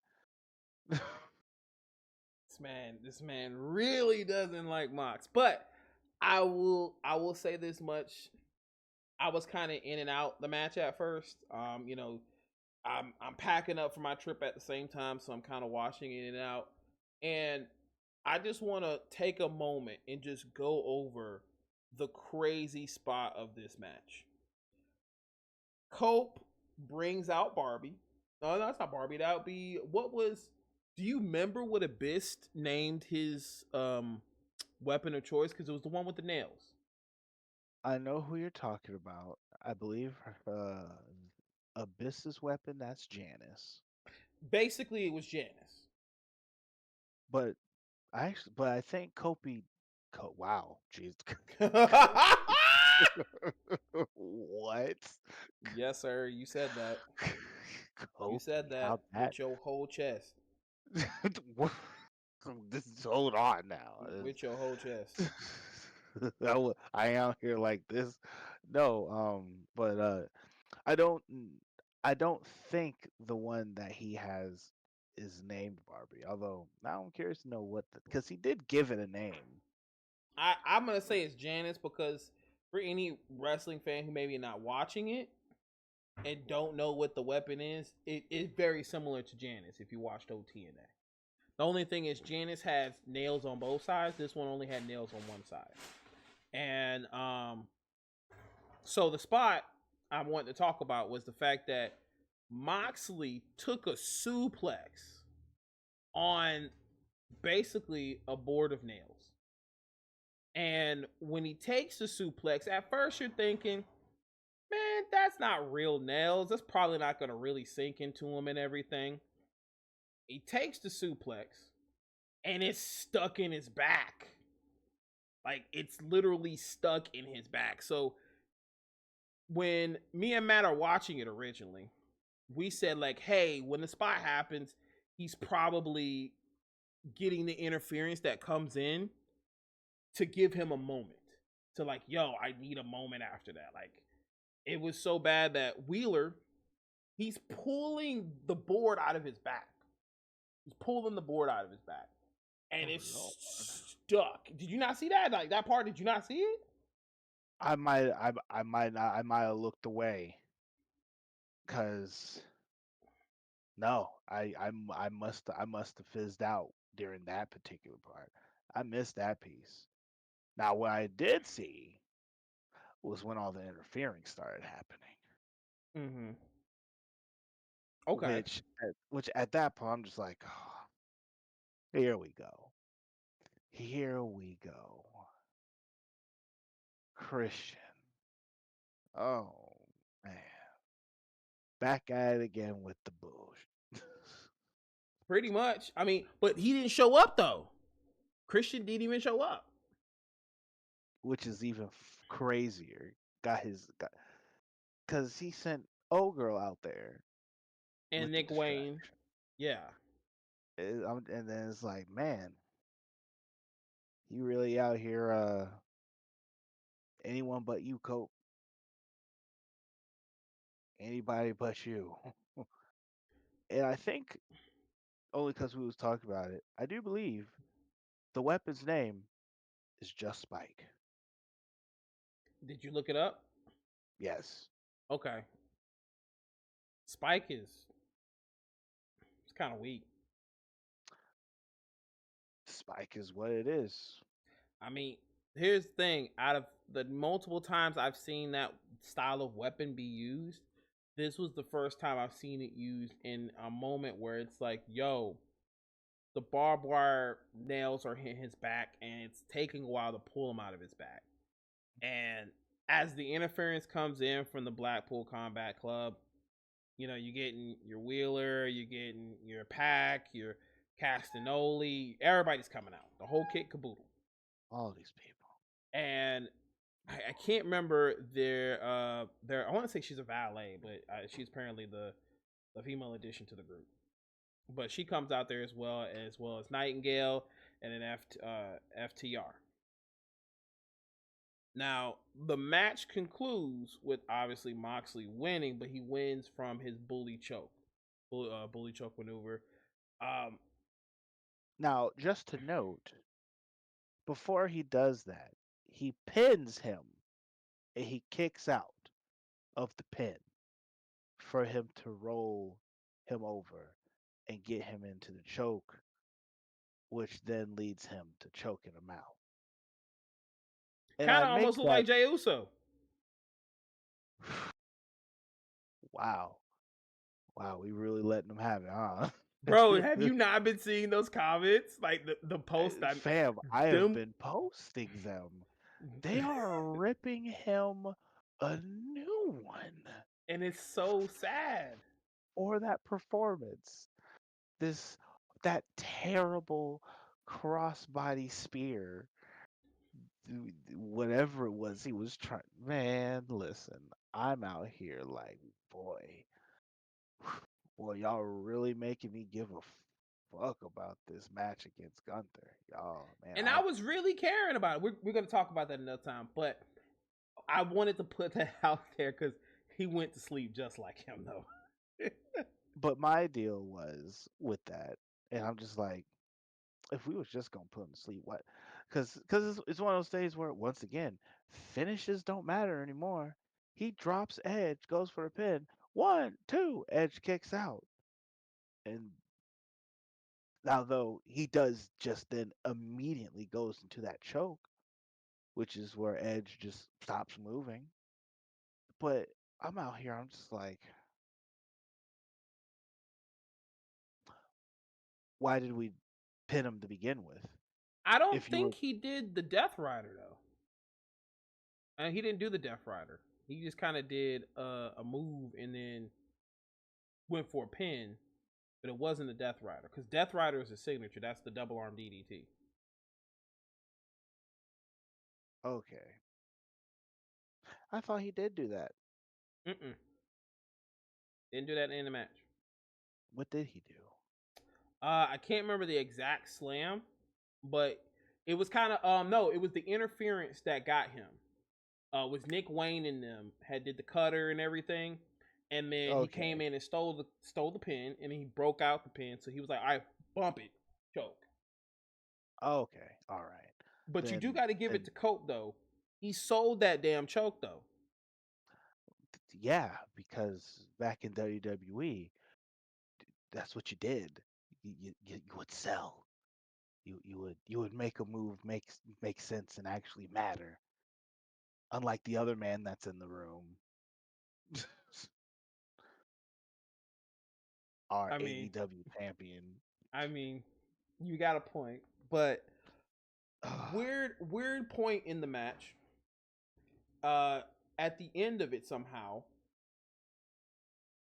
this man really doesn't like Mox. But I will say this much. I was kind of in and out the match at first. I'm packing up for my trip at the same time, so I'm kind of washing in and out. And I just want to take a moment and just go over the crazy spot of this match. Cope brings out Barbie. No, that's not Barbie. That would be what was. Do you remember what Abyss named his weapon of choice? Because it was the one with the nails. I know who you're talking about. I believe Abyss's weapon, that's Janice. Basically, it was Janice. But but I think wow, jeez. What? Yes, sir. You said that. You said Kofi, how that that? with your whole chest. Hold on now. With your whole chest. I am here like this. No, but I don't I don't think the one that he has is named Barbie. Although now I'm curious to know because he did give it a name. I'm gonna say it's Janice because for any wrestling fan who maybe not watching it and don't know what the weapon is, it is very similar to Janice if you watched OTNA. The only thing is Janice has nails on both sides. This one only had nails on one side. And so the spot I wanted to talk about was the fact that Moxley took a suplex on basically a board of nails. And when he takes the suplex, at first you're thinking, man, that's not real nails. That's probably not going to really sink into him and everything. He takes the suplex and it's stuck in his back. Like, it's literally stuck in his back. So when me and Matt are watching it originally, we said, like, hey, when the spot happens, he's probably getting the interference that comes in to give him a moment. To, like, yo, I need a moment after that. Like, it was so bad that Wheeler, he's pulling the board out of his back. He's pulling the board out of his back. And it's stuck. Did you not see that? Like, that part, did you not see it? I might have looked away because no, I must have fizzed out during that particular part. I missed that piece. Now what I did see was when all the interfering started happening. Mm-hmm. Okay. Which at that point I'm just like, oh, here we go. Here we go. Christian. Oh man. Back at it again with the bullshit. Pretty much. I mean, but he didn't show up, though. Christian didn't even show up. Which is even crazier. Because he sent old girl out there And with the Nick Wayne. distraction. Yeah. And then it's like, man, You really out here, anyone but you, Cope. Anybody but you. And I think only because we was talking about it, I do believe the weapon's name is just Spike. Did you look it up? Yes, Okay. Spike is it's kind of weak. Spike is what it is. I mean, here's the thing: out of the multiple times I've seen that style of weapon be used, this was the first time I've seen it used in a moment where it's like, yo, the barbed wire nails are hitting his back, and it's taking a while to pull him out of his back. And as the interference comes in from the Blackpool Combat Club, you know, you're getting your Wheeler, you're getting your Pack, your Castagnoli, everybody's coming out, the whole kit caboodle. All these people. And I can't remember their I want to say she's a valet, but she's apparently the female addition to the group. But she comes out there as well as Nightingale and an FTR. Now the match concludes with obviously Moxley winning, but he wins from his bully choke maneuver. Um, Now, just to note, before he does that, he pins him and he kicks out of the pin for him to roll him over and get him into the choke, which then leads him to choking him out. And Kind I of almost make look that like Jey Uso. wow. Wow, we really letting them have it, huh? Bro, have you not been seeing those comments? Like the post I Fam, I have them been posting them. They are ripping him a new one and it's so sad. for that performance. This that terrible crossbody spear, whatever it was he was trying. Man, listen, I'm out here like, boy, boy, y'all really making me give a fuck about this match against Gunther, y'all. Man, And I was really caring about it. We're gonna talk about that another time, but I wanted to put that out there because he went to sleep just like him, though. but my deal was with that, and I'm just like, if we was just gonna put him to sleep, what? Because it's one of those days where once again finishes don't matter anymore. He drops Edge, goes for a pin. One, two, Edge kicks out, and now though he does just then immediately goes into that choke, which is where Edge just stops moving. But I'm out here, I'm just like, why did we pin him to begin with? I don't If you think were he did the Death Rider though. And he didn't do the Death Rider. He just kind of did a move and then went for a pin, but it wasn't a Death Rider because Death Rider is his signature. That's the double arm DDT. okay, I thought he did do that. Mm-mm. Didn't do that in the match. What did he do? I can't remember the exact slam, but it was kind of no, it was the interference that got him. Was Nick Wayne and them had did the cutter and everything, and then he came Okay. in and stole the pin, and he broke out the pin. So he was like, "I bump it, choke." Okay. All right. But you do Then got to give it then to Cope though. He sold that damn choke though. yeah, because back in WWE, that's what you did. You would sell. You would make a move make sense and actually matter. Unlike the other man that's in the room, our I mean, AEW champion. I mean, you got a point, but weird point in the match. Uh, at the end of it, somehow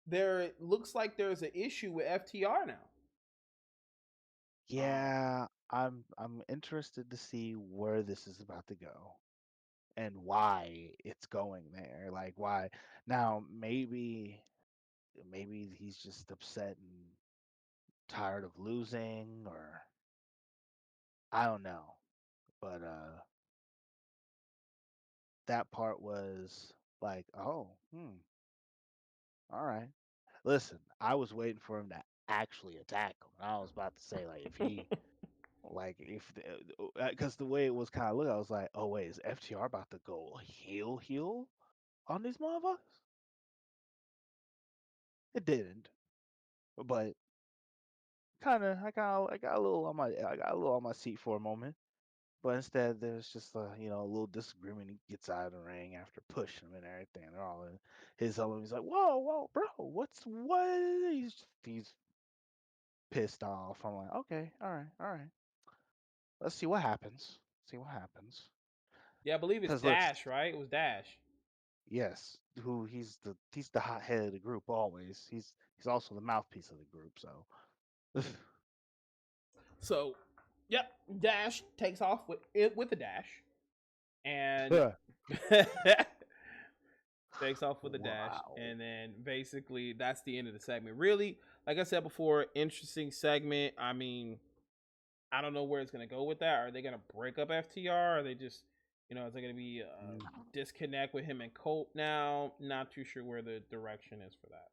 there looks like there's an issue with FTR now. Um, Yeah, I'm interested to see where this is about to go and why it's going there. Like why now maybe he's just upset and tired of losing or I don't know. But that part was like, oh, all right. Listen, I was waiting for him to actually attack him. I was about to say, like, if he, like, if, because the way it was kind of look, I was like, oh wait, is FTR about to go heel on these motherfuckers? It didn't, but I got a little on my seat for a moment. But instead, there's just a little disagreement. He gets out of the ring after pushing him and everything. They're all in his element. He's like, "Whoa, whoa, bro, what?" He's pissed off. I'm like, "Okay, all right, all right. Let's see what happens. See what happens." Yeah, I believe it's Cause look, Dash, right? It was Dash. yes, who he's the hothead of the group always. He's also the mouthpiece of the group. So, So, yep, Dash takes off with it with a dash, and takes off with a dash, wow. and then basically that's the end of the segment. Really, like I said before, interesting segment. I mean, I don't know where it's gonna go with that. Are they gonna break up FTR? Are they just, is there gonna be a disconnect with him and Colt now? Not too sure where the direction is for that.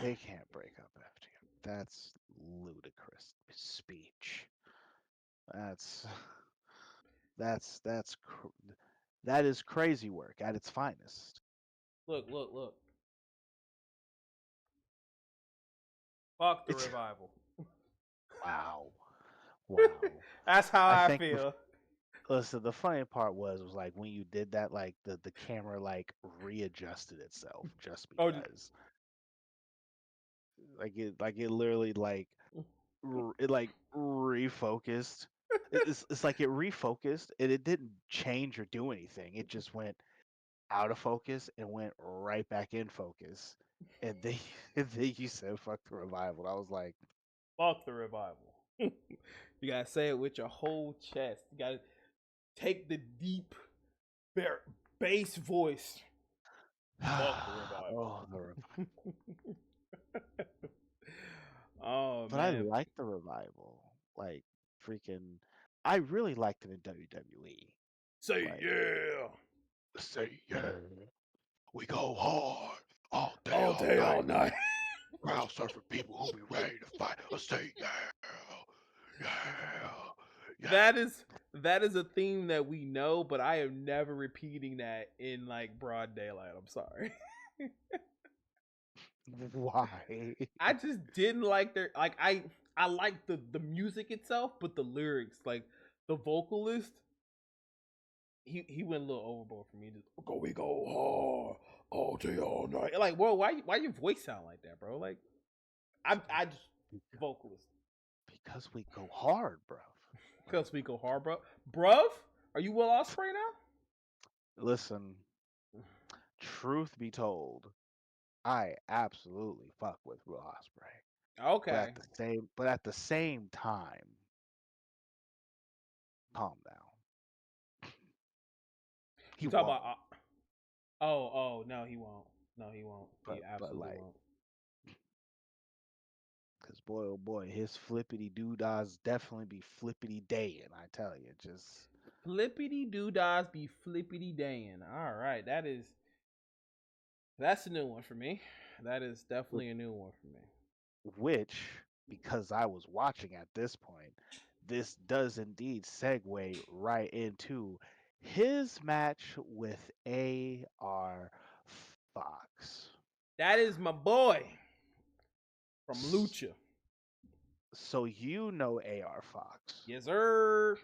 They can't break up after you. That's ludicrous speech. That's that's that is crazy work at its finest. Look, look, look. Fuck the It's revival. wow, wow. That's how I I think feel. listen, the funny part was like when you did that, like the camera like readjusted itself just Oh, because like it literally like it like refocused. It's like it refocused and it didn't change or do anything. It just went out of focus and went right back in focus. And then, and then you said fuck the revival. I was like, fuck the revival. You gotta say it with your whole chest. You gotta take the deep bass voice. Fuck the revival. oh, Oh but I man. like the revival. Like freaking, I really liked it in WWE. Say Like, yeah. say yeah, we go hard all day, All all day, all night. night. Crowd surfing people who be ready to fight. I say yeah, yeah, yeah. that is that is a theme that we know, but I am never repeating that in like broad daylight. I'm sorry. Why? I just didn't like their like I like the music itself, but the lyrics, like the vocalist, he went a little overboard for me. Just go we go hard all day all night. Like, bro, why your voice sound like that, bro? Like I just vocalist. Because we go hard, bro. Cause we go hard, bro. Bruv, are you Will Ospreay now? Listen, truth be told, I absolutely fuck with Will Ospreay. But Okay. at the same time, calm down. He You talk won't. about oh no he won't. No he won't. He But absolutely like, won't. cause boy oh boy, his flippity doodahs definitely be flippity day, and I tell you, just Flippity doodahs be flippity dayin'. All right, that's a new one for me. That is which, definitely a new one for me. which because I was watching at this point, this does indeed segue right into his match with AR Fox. That is my boy from S- Lucha. So you know AR Fox. Yes, sir.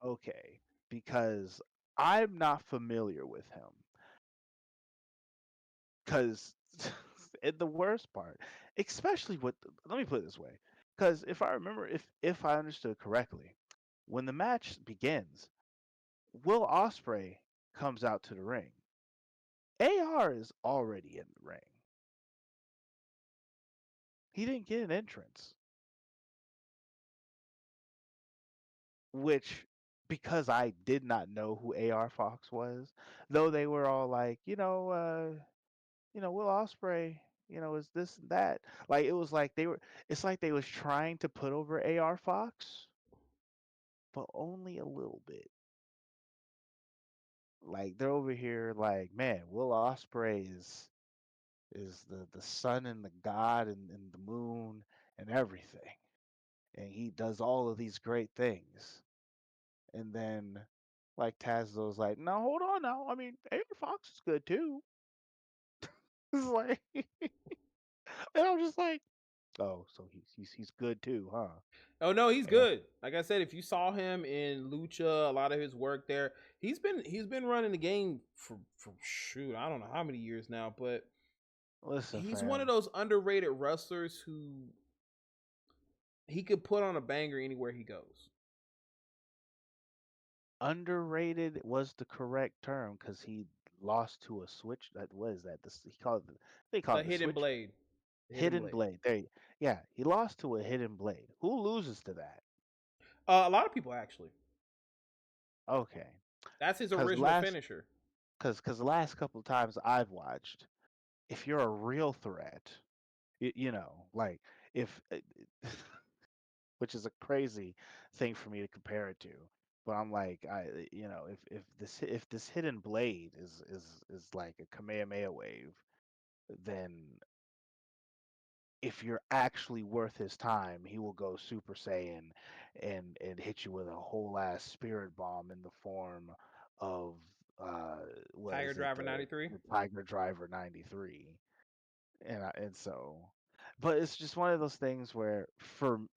Okay, because I'm not familiar with him. Because and the worst part, especially with let me put it this way, because if I remember, if I understood correctly, when the match begins, Will Osprey comes out to the ring. AR is already in the ring. He didn't get an entrance, which because I did not know who AR Fox was, though they were all like, Will Osprey, is this and that. Like it was like it's like they was trying to put over AR Fox, but only a little bit. Like they're over here like, man, Will Ospreay is the sun and the god and the moon and everything. And he does all of these great things. And then like Tazlo's like, no, hold on now. I mean, Aaron Fox is good too. It's like and I'm just like, oh, so he's good too, huh? Oh no, he's And good. Like I said, if you saw him in Lucha, a lot of his work there, he's been running the game for shoot, I don't know how many years now, but listen, he's one of fam, those underrated wrestlers who he could put on a banger anywhere he goes. underrated was the correct term because he lost to a switch. That was that. This he called it. They call A it the hidden switch blade. The hidden hidden blade. blade. Yeah, he lost to a hidden blade. Who loses to that? A lot of people actually. Okay, That's his because original finisher. the last couple of times I've watched, if you're a real threat, like if which is a crazy thing for me to compare it to. But I'm like, if this hidden blade is like a Kamehameha wave, then if you're actually worth his time, he will go Super Saiyan and hit you with a whole ass spirit bomb in the form of uh what Tiger is it, Driver 93. the Tiger Driver 93. And so but it's just one of those things where from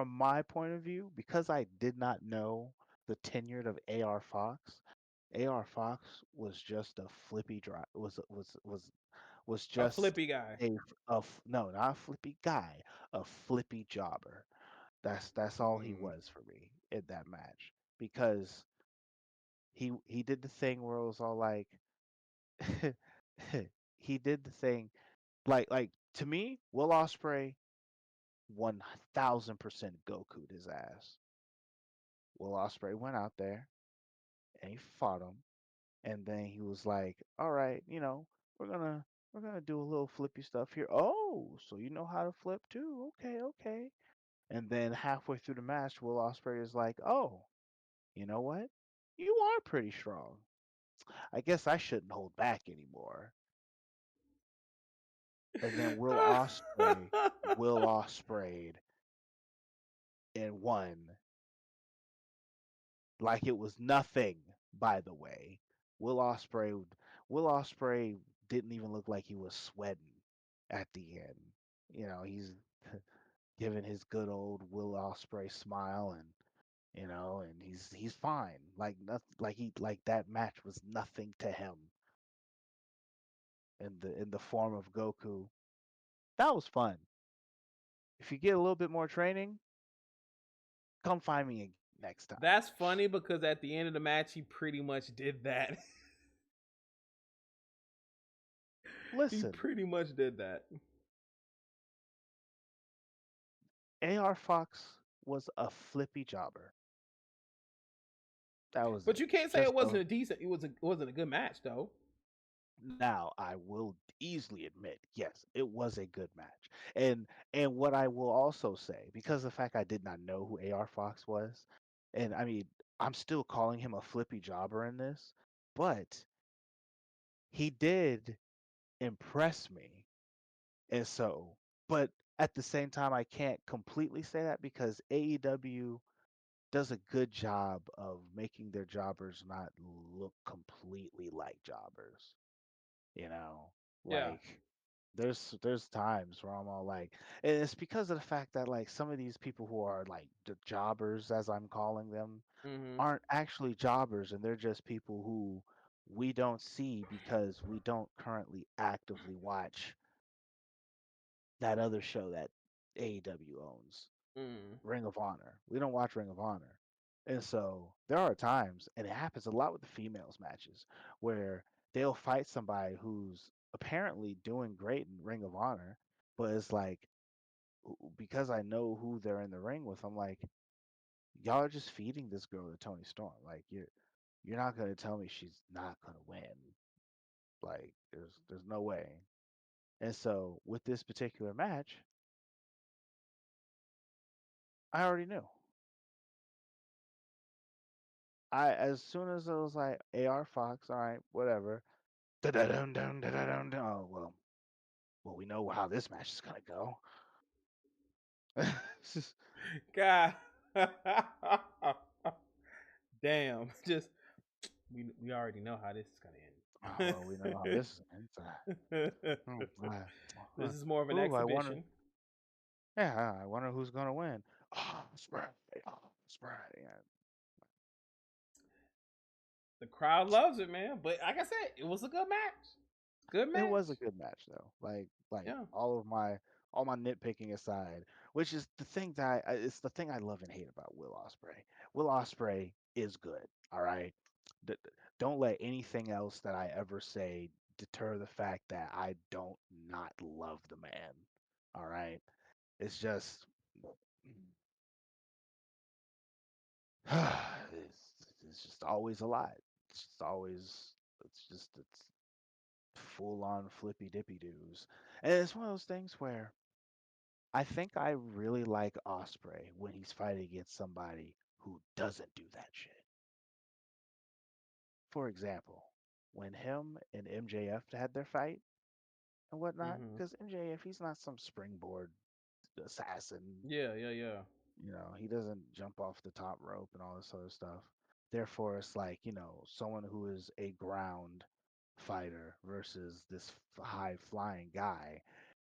my point of view, because I did not know the tenure of AR Fox was just a flippy drive was A just flippy guy. no, not a flippy guy, a flippy jobber. That's all he Mm. was for me in that match because he did the thing where it was all like he did the thing like to me, Will Ospreay 1000% Goku'd his ass. Will Ospreay went out there and he fought him, and then he was like, "All right, we're gonna we're gonna do a little flippy stuff here. Oh, so you know how to flip too? Okay, okay." And then halfway through the match, Will Ospreay is like, "Oh, you know what? You are pretty strong. I guess I shouldn't hold back anymore." And then Will Ospreay'd and won like it was nothing, by the way. Will Ospreay Will Ospreay didn't even look like he was sweating at the end. He's giving his good old Will Ospreay smile and he's fine. Like nothing like that match was nothing to him in the form of Goku. That was fun. If you get a little bit more training, come find me next time. That's funny because at the end of the match, he pretty much did that. He Listen, pretty much did that. AR Fox was a flippy jobber. That was But it. you can't say it Just wasn't a decent. It wasn't a good match though. now I will easily admit, yes, it was a good match. And what I will also say, because of the fact I did not know who AR Fox was, and I mean, I'm still calling him a flippy jobber in this, but he did impress me. And so, but at the same time, I can't completely say that because AEW does a good job of making their jobbers not look completely like jobbers. You know, Yeah. like there's times where I'm all like, and it's because of the fact that like some of these people who are like the jobbers, as I'm calling them, Mm-hmm. aren't actually jobbers, and they're just people who we don't see because we don't currently actively watch that other show that AEW owns, Mm. Ring of Honor. We don't watch Ring of Honor. And so there are times, and it happens a lot with the females matches, where they'll fight somebody who's apparently doing great in Ring of Honor, but it's like because I know who they're in the ring with, I'm like, y'all are just feeding this girl to Tony Storm. Like you're not gonna tell me she's not gonna win. Like there's no way. And so with this particular match, I already knew. as soon as it was like AR Fox, all right, whatever. Da-da-dum, dum, da-da-dum, dum. Oh well, we know how this match is gonna go. God. Damn. Just we already know how this is Oh, gonna well, we know how this is gonna end. end. This is more of an Ooh, I wonder. exhibition. Yeah, I wonder who's gonna win. Oh, Spray. Oh, Spray. Yeah. The crowd loves it, man. But like I said, it was a good match. Good It match. was a good match though. Like Yeah. all my nitpicking aside, which is the thing that it's the thing I love and hate about Will Ospreay. Will Ospreay is good. All right. Don't let anything else that I ever say deter the fact that I don't not love the man. All right. It's just it's just always a lot. It's just always it's full on flippy dippy doos. And it's one of those things where I think I really like Osprey when he's fighting against somebody who doesn't do that shit. For example, when him and MJF had their fight and whatnot, Mm-hmm. because MJF he's not some springboard assassin. Yeah, yeah, yeah. He doesn't jump off the top rope and all this other stuff. Therefore, it's like, someone who is a ground fighter versus this high flying guy.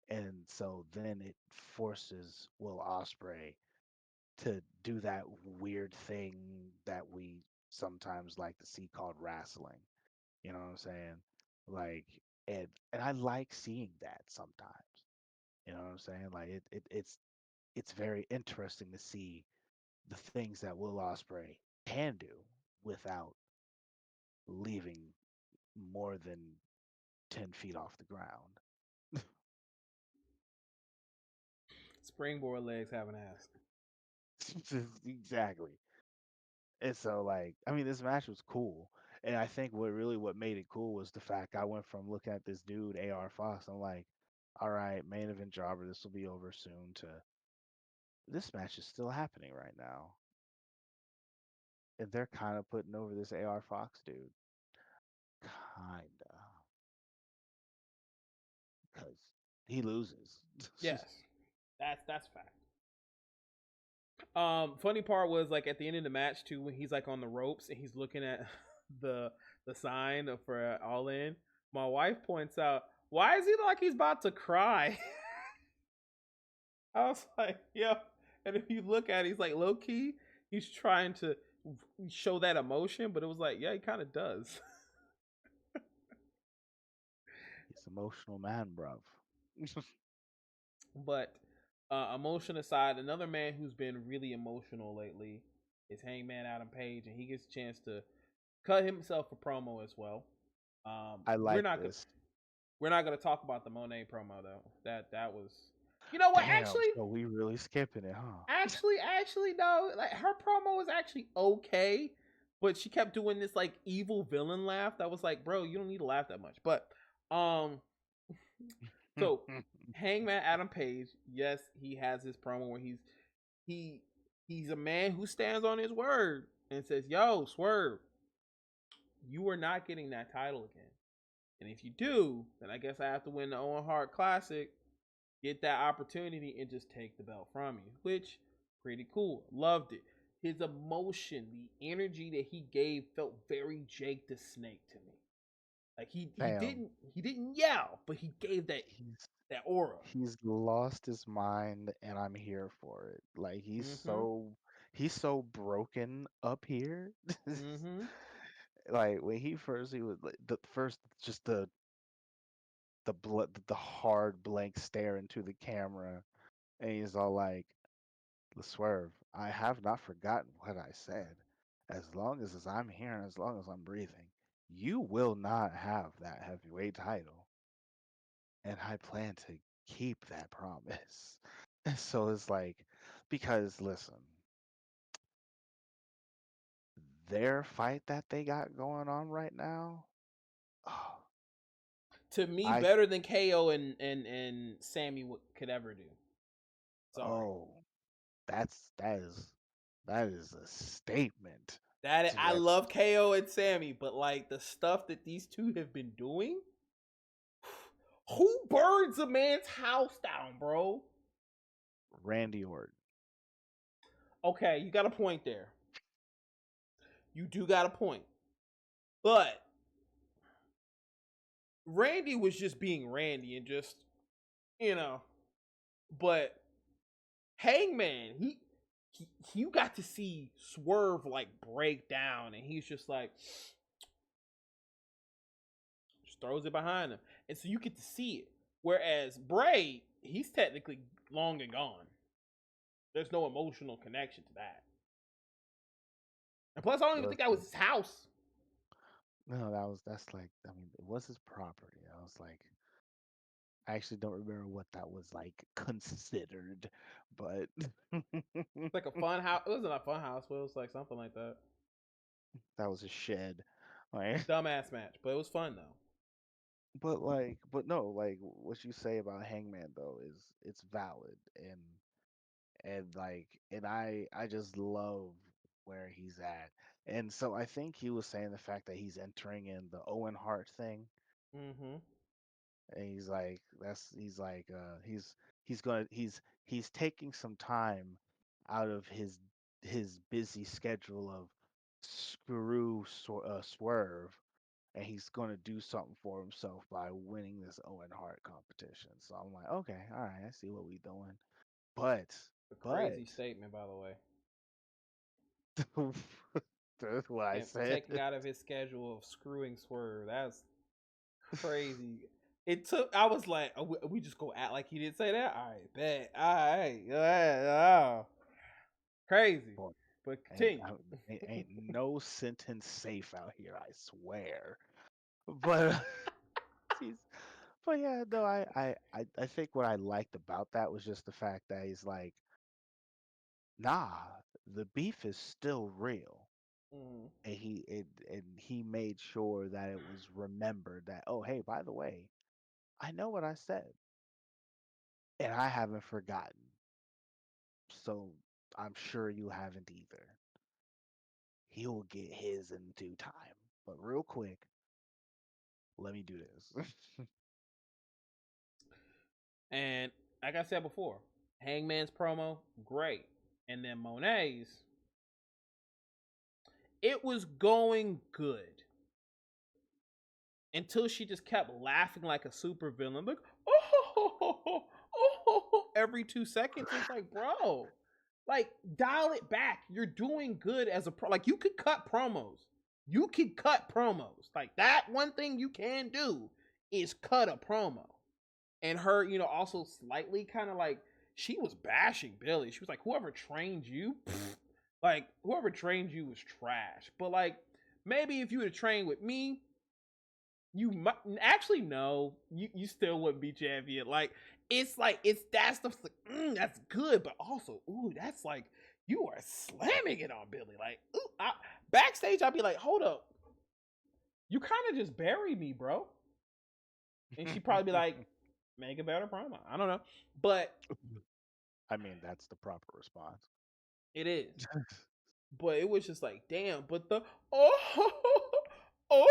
And so then it forces Will Osprey to do that weird thing that we sometimes like to see called wrestling. You know what I'm saying? Like, and I like seeing that sometimes. You know what I'm saying? Like it's very interesting to see the things that Will Osprey can do without leaving more than 10 feet off the ground. Springboard legs have an ass. Exactly. And so, like, I mean, this match was cool. And I think what made it cool was the fact I went from looking at this dude, AR Fox, I'm like, all right, main event jobber, this will be over soon, to this match is still happening right now. And they're kind of putting over this AR Fox dude. Kinda. Because he loses. Yes. That's fact. Funny part was like at the end of the match too, when he's like on the ropes and he's looking at the the sign for All In. My wife points out, why is he like he's about to cry? I was like, yeah. And if you look at it, he's like low key, he's trying to show that emotion, but it was like, yeah, he kind of does. He's an emotional man, bruv. But emotion aside, another man who's been really emotional lately is Hangman Adam Page, and he gets a chance to cut himself a promo as well. I We're like not gonna this. we're not gonna talk about the Monet promo though. That was, you know what? Damn, so we really skipping it, huh? Actually, no. Like her promo was actually okay, but she kept doing this like evil villain laugh. That was like, bro, you don't need to laugh that much. But um, so Hangman Adam Page, yes, he has this promo where he he's a man who stands on his word and says, "Yo, Swerve, you are not getting that title again. And if you do, then I guess I have to win the Owen Hart Classic, get that opportunity, and just take the belt from you." Which pretty cool. Loved it. His emotion, the energy that he gave felt very Jake the Snake to me. Like Damn, he didn't yell, but he gave he's that aura. he's lost his mind, and I'm here for it. Like Mm-hmm. he's so broken up here. Mm-hmm. Like when he was like, the first just the hard blank stare into the camera, and he's all like, "The Swerve, I have not forgotten what I said. As long as I'm here and as long as I'm breathing, you will not have that heavyweight title, and I plan to keep that promise." And so it's like, because listen, their fight that they got going on right now, oh, To me, I better than KO and Sammy could ever do. Sorry. oh, that is a statement. I Like love KO and Sammy, but like the stuff that these two have been doing, who burns a man's house down, bro? Randy Orton. Okay, you got a point there. You do got a point. But Randy was just being Randy and just, you know, but Hangman, he you got to see Swerve like break down and he's just like just throws it behind him. And so you get to see it. Whereas Bray, he's technically long and gone. There's no emotional connection to that. And plus, I don't even think that was his house. No, that's like, I mean, it was his property. I was like, I actually don't remember what that was like considered, but It's like a fun house. It wasn't a fun house, but it was like something like that. that was a shed. Like, Dumbass match, but it was fun though. but no, like what you say about Hangman though is it's valid, and I just love where he's at. And so I think he was saying the fact that he's entering in the Owen Hart thing. Mm-hmm. And he's like he's gonna he's taking some time out of his busy schedule of Swerve, and he's gonna do something for himself by winning this Owen Hart competition. So I'm like, okay, all right, I see what we doing. But A but crazy statement, by the way. that's what I And said. taking out of his schedule of screwing Swerve. That's crazy. It took. I was like, oh, we just go act like he didn't say that. All right, bet. All right, oh, crazy. Boy, But ain't, continue. ain't no sentence safe out here, I swear. But he's but yeah, no, I think what I liked about that was just the fact that he's like, nah, the beef is still real. Mm. And he made sure that it was remembered that, oh hey, by the way, I know what I said, and I haven't forgotten. So I'm sure you haven't either. He'll get his in due time. But real quick, let me do this. And like I said before, Hangman's promo, great. And then Monet's, it was going good until she just kept laughing like a super villain, like every 2 seconds. It's like, bro, like dial it back. You're doing good as a pro. Like you could cut promos. You could cut promos. Like that one thing you can do is cut a promo. And her, also slightly kind of like she was bashing Billy. She was like, whoever trained you, like whoever trained you was trash. But like maybe if you would have trained with me, you might actually no, you still wouldn't be champion. Like it's that stuff's like that's good, but also that's like you are slamming it on Billy. Like backstage, I'd be like, hold up, you kind of just buried me, bro. And she'd probably be like, make a better promo. I don't know, but I mean, that's the proper response. it is. But it was just like, damn. But the oh, oh,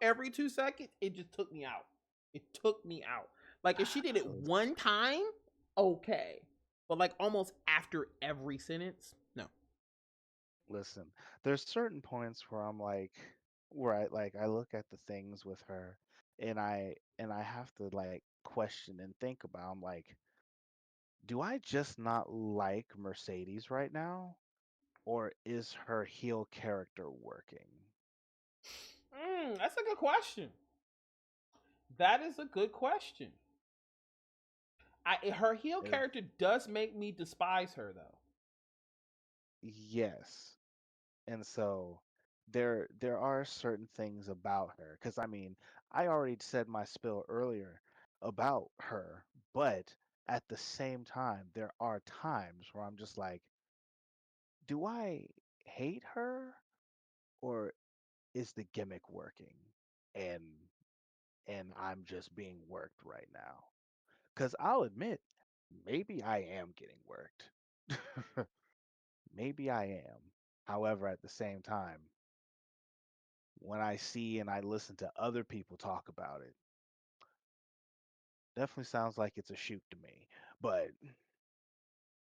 every 2 seconds, it just took me out. It took me out. Like if she did it one time, okay, but like almost after every sentence, no. Listen, there's certain points where I'm like, where I look at the things with her, and I have to like question and think about. I'm like, do I just not like Mercedes right now, or is her heel character working? That's a good question. That is a good question. Her heel If character does make me despise her though. yes, and so there are certain things about her, because I mean, I already said my spill earlier about her, but at the same time there are times where I'm just like, do I hate her, or is the gimmick working, and I'm just being worked right now? Because I'll admit, maybe I am getting worked. Maybe I am. However, at the same time, when I see and I listen to other people talk about it, definitely sounds like it's a shoot to me. But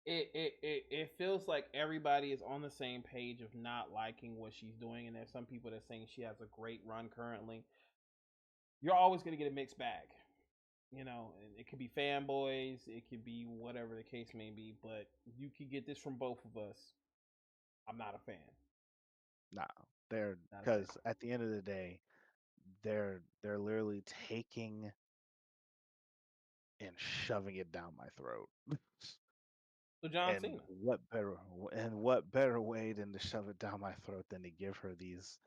it feels like everybody is on the same page of not liking what she's doing, and there's some people that saying she has a great run currently. You're always going to get a mixed bag, you know. And it could be fanboys, it could be whatever the case may be, but you could get this from both of us. I'm not a fan. nah, they're Not a fan. because at the end of the day, they're literally taking and shoving it down my throat. So John And Cena. what better way than to shove it down my throat than to give her these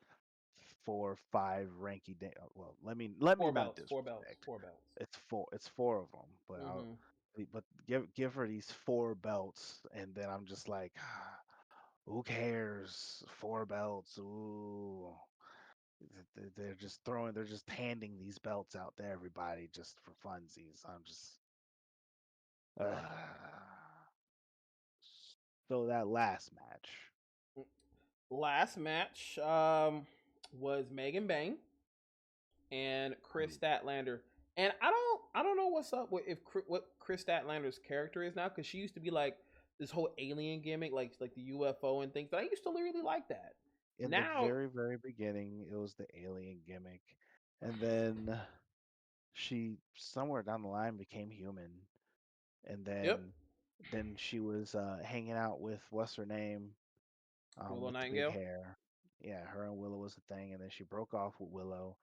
4 or 5 well, let me Four not belts, four belts, disrespect. four belts. It's four of them, but I'll Mm-hmm. but give her these 4 belts, and then I'm just like, who cares? 4 belts. Ooh. They're just handing these belts out to everybody just for funsies. I'm just uh, so that last match. Last match was Megan Bain and Chris Ooh, Statlander. And I don't know what's up with what Chris Statlander's character is now, because she used to be like this whole alien gimmick, like the UFO and things. But I used to really like that. in the Now, very, very beginning, it was the alien gimmick, and then she somewhere down the line became human, and yep, then she was hanging out with what's her name, Willow with the big Nightingale. hair. Yeah, her and Willow was the thing, and then she broke off with Willow.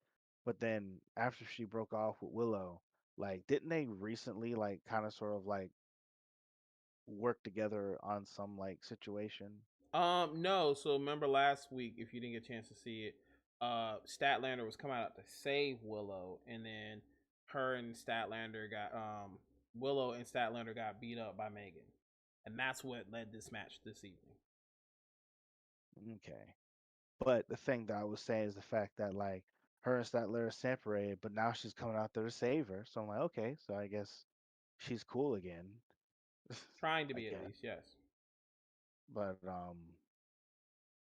But then after she broke off with Willow, like, didn't they recently like kind of sort of like work together on some like situation? No. So remember last week, if you didn't get a chance to see it, Statlander was coming out to save Willow, and then her and Statlander got Willow and Statlander got beat up by Megan, and that's what led this match this evening. Okay. But the thing that I was saying is the fact that like her and Statler are separated, but now she's coming out there to save her. So I'm like, okay, so I guess she's cool again. Trying to I be at guess. least, yes. But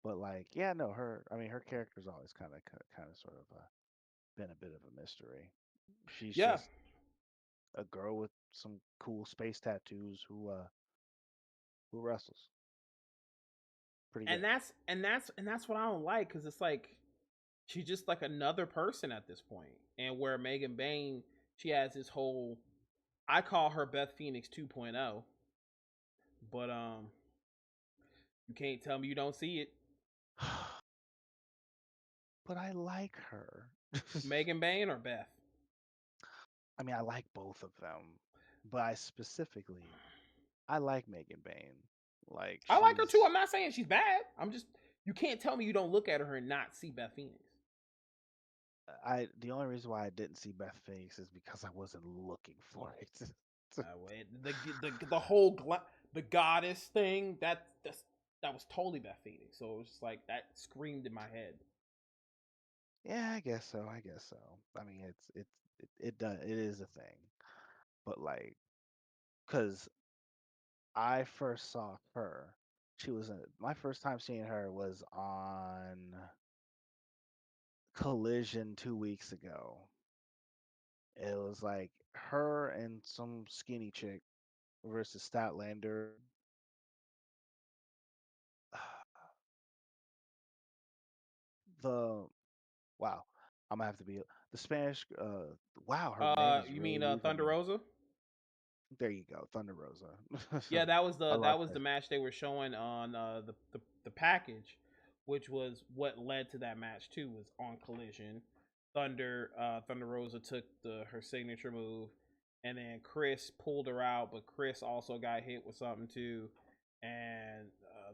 but like, yeah, no, I mean her character's always kind of sort of been a bit of a mystery. She's Yeah, just a girl with some cool space tattoos who wrestles pretty and good. that's what I don't like, because it's like she's just like another person at this point. And where Megan Bain, she has this whole, I call her Beth Phoenix 2.0, but you can't tell me you don't see it. But I like her. Megan Bain or Beth? I mean, I like both of them, but I like Megan Bain. Like I like her too. I'm not saying she's bad. I'm just, you can't tell me you don't look at her and not see Beth Phoenix. the only reason why I didn't see Beth Phoenix is because I wasn't looking for it. The whole the goddess thing, that was totally Beth Phoenix. So it was just like that screamed in my head. Yeah, I guess so. I guess so. I mean, it is a thing, but like, cause I first saw her. My first time seeing her was on Collision 2 weeks ago. It was like her and some skinny chick versus Statlander. The wow, I'm gonna have to be the Spanish. Wow, her name is You really mean leaving Thunder me. Rosa? There you go, Thunder Rosa. Yeah, I that like was the that. match they were showing on the package, which was what led to that match too. Was on Collision. Thunder Rosa took her signature move, and then Chris pulled her out, but Chris also got hit with something too. And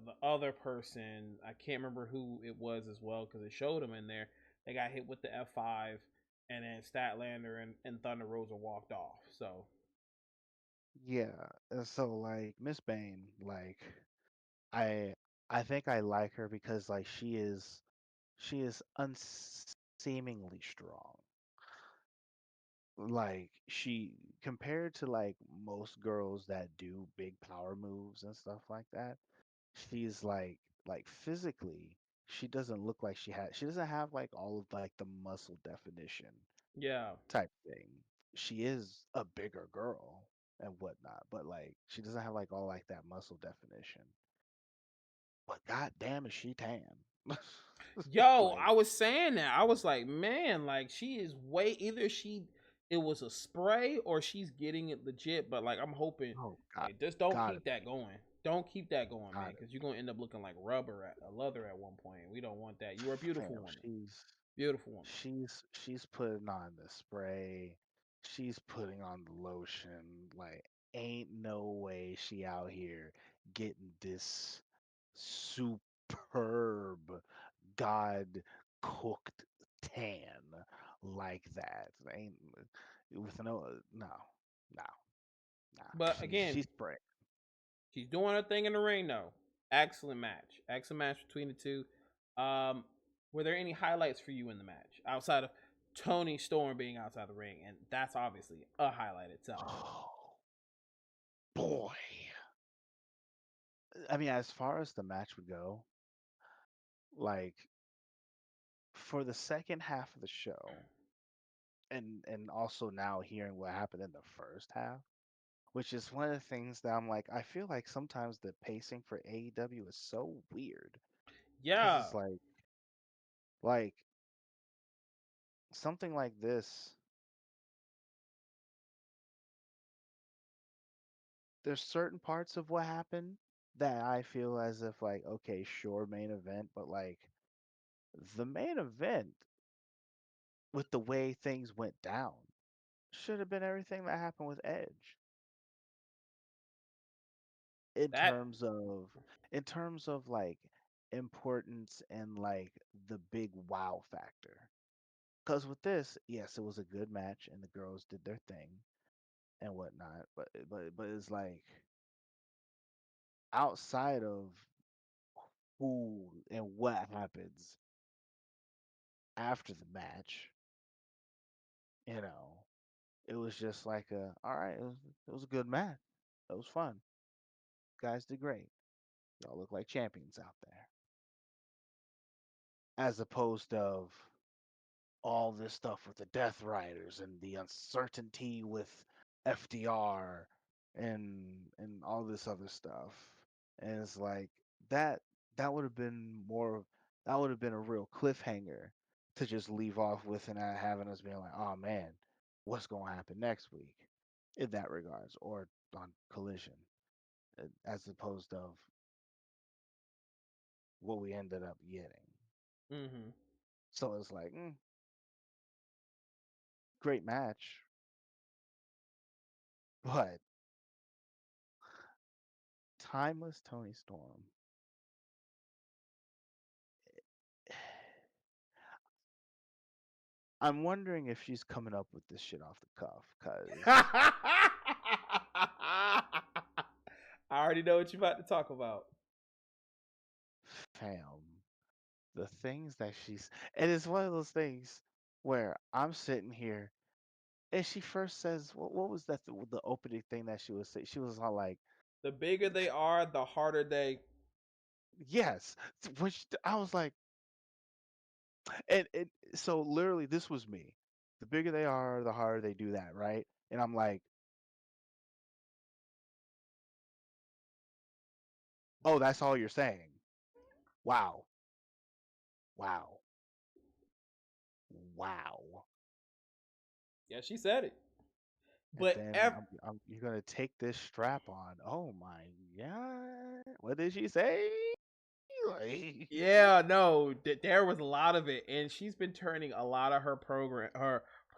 the other person, I can't remember who it was as well, because it showed them in there. They got hit with the F5, and then Statlander and Thunder Rosa walked off. So Yeah, and so like Miss Bane, like I I think I like her because like she is unseemingly strong. Like she compared to like most girls that do big power moves and stuff like that. she's like physically, she doesn't look like she doesn't have like all of like the muscle definition Yeah. type thing. She is a bigger girl and whatnot, but like she doesn't have like all like that muscle definition. But god damn is she tan. Yo, Like, I was saying that. I was like, man, like she is way either it was a spray or she's getting it legit. But like I'm hoping, oh god, like just don't gotta keep that be, going. Don't keep that going, man, gotta because you're gonna end up looking like rubber at a leather at one point. We don't want that. You are a beautiful fam, woman. Beautiful woman. she's putting on the spray, she's putting on the lotion. Like, ain't no way she out here getting this superb god cooked tan like that. Ain't with no, no. But again, She's spraying. she's doing her thing in the ring though. Excellent match. Excellent match between the two. Um, were there any highlights for you in the match outside of Tony Storm being outside the ring? And that's obviously a highlight itself. Oh boy. I mean, as far as the match would go, like for the second half of the show, and also now hearing what happened in the first half, which is one of the things that I'm like, I feel like sometimes the pacing for AEW is so weird because Yeah, it's like something like this. There's certain parts of what happened that I feel as if like, okay, sure, main event, but like the main event with the way things went down should have been everything that happened with Edge in that terms of in terms of like importance and like the big wow factor. Because with this, yes, it was a good match and the girls did their thing and whatnot, but it's like outside of who and what happens after the match, you know, it was just like all right, it was a good match. It was fun. Guys did great. Y'all look like champions out there. As opposed of all this stuff with the Death Riders and the uncertainty with FDR and all this other stuff. And it's like that that would have been more that would have been a real cliffhanger to just leave off with and not having us being like, oh man, what's gonna happen next week in that regards or on Collision, as opposed of what we ended up getting. mm-hmm. So it's like, great match, but timeless Tony Storm. I'm wondering if she's coming up with this shit off the cuff, cause I already know what you're about to talk about. fam, the things that and it's one of those things where I'm sitting here and she first says, what was that the opening thing that she was saying? She was all like, The bigger they are, the harder they. yes, which I was like, and so literally this was me. The bigger they are, the harder they do that, right? And I'm like, oh, that's all you're saying. Wow, wow, wow. Yeah, she said it. And But then you're gonna take this strap on. Oh my god! What did she say? Like, yeah, no, there was a lot of it, and she's been turning a lot of her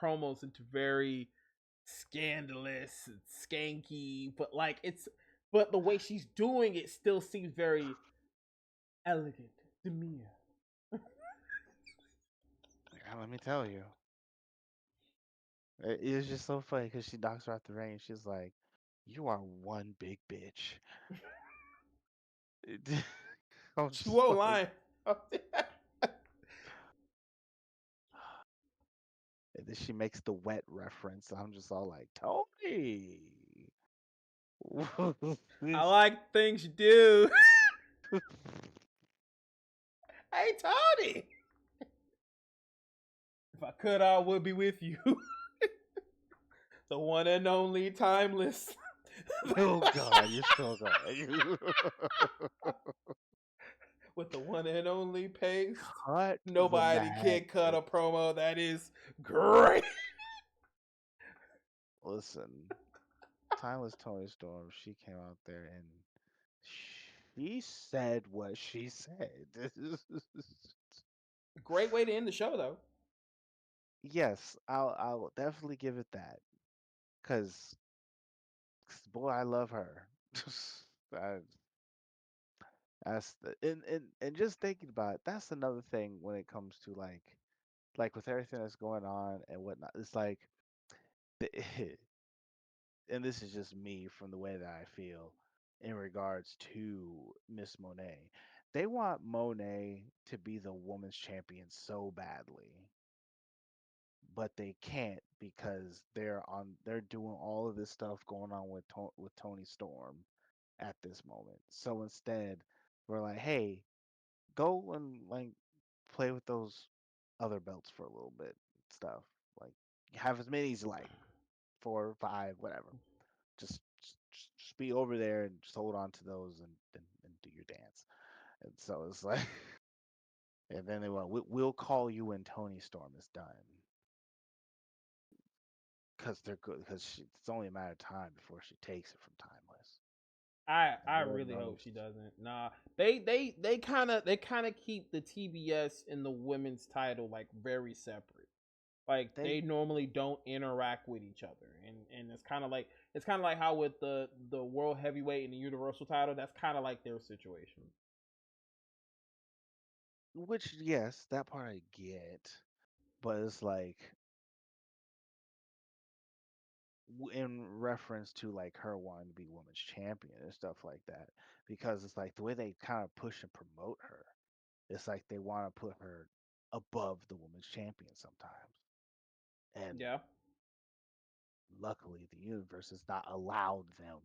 promos into very scandalous, and skanky, but like but the way she's doing it still seems very elegant, demure. let me tell you, it was just so funny because she knocks her out the ring. She's like, "You are one big bitch." I'm She just won't like, lie. and then she makes the wet reference. I'm just all like, Tony. I like things you do. Hey Tony, if I could, I would be with you. The one and only timeless. Oh God, you're still going. With the one and only pace. Cut the Nobody can cut a madness. promo that is great. Listen, Timeless Tony Storm, she came out there and she said what she said. Great way to end the show, though. Yes, I'll definitely give it that. Cause boy, I love her. That- that's the and just thinking about it, that's another thing when it comes to like with everything that's going on and whatnot. It's like the, and this is just me from the way that I feel in regards to Miss Monet. They want Monet to be the women's champion so badly, but they can't because they're doing all of this stuff going on with with Tony Storm at this moment. So instead, we're like, hey, go and like play with those other belts for a little bit, stuff like have as many as you like, 4, 5, whatever. Just be over there and just hold on to those and do your dance. And so it's like, and then they went, we'll call you when Tony Storm is done, because they're good. Because it's only a matter of time before she takes it from Timeless. And I Lord really hope knows she doesn't. Nah, they kind of keep the TBS and the women's title like very separate. Like they they normally don't interact with each other, and it's kind of like how with the world heavyweight and the universal title, that's kind of like their situation. which yes, that part I get, but it's like in reference to like her wanting to be women's champion and stuff like that, because it's like the way they kind of push and promote her. It's like they want to put her above the women's champion sometimes. And Yeah, luckily, the universe has not allowed them,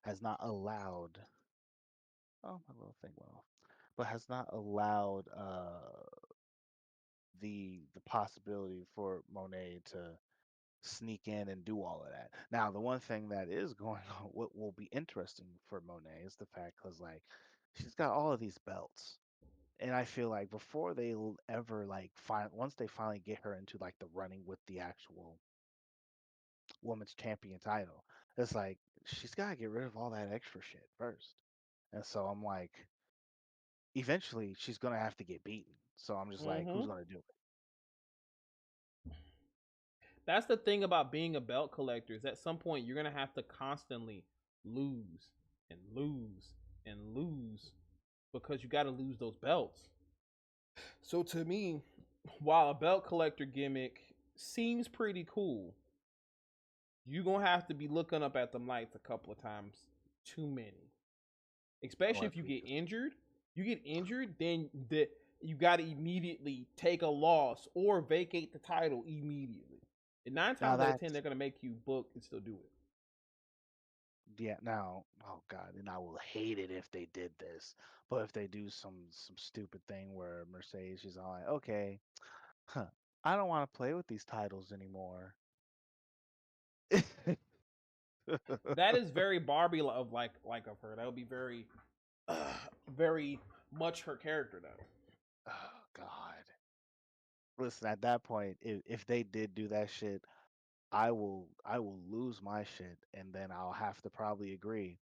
has not allowed, oh, my little thing went off, but has not allowed the possibility for Monet to sneak in and do all of that. Now, the one thing that is going on, what will be interesting for Monet is the fact because like she's got all of these belts. And I feel like before they'll ever like once they finally get her into like the running with the actual women's champion title, it's like she's got to get rid of all that extra shit first. And so I'm like, eventually she's gonna have to get beaten. So I'm just like, who's mm-hmm. gonna do it? That's the thing about being a belt collector is at some point you're gonna have to constantly lose and lose and lose because you got to lose those belts. So to me, while a belt collector gimmick seems pretty cool, you're gonna have to be looking up at the lights a couple of times too many. Especially Or if you get injured. You get injured, then you gotta immediately take a loss or vacate the title immediately. And nine now times out of ten, that's they're gonna make you book and still do it. yeah, now, oh God, and I will hate it if they did this. But if they do some stupid thing where Mercedes, she's all like, okay, huh, I don't want to play with these titles anymore. That is very Barbie of like of her. That would be very, very much her character though. Oh God. Listen, at that point, if they did do that shit, I will lose my shit and then I'll have to probably agree.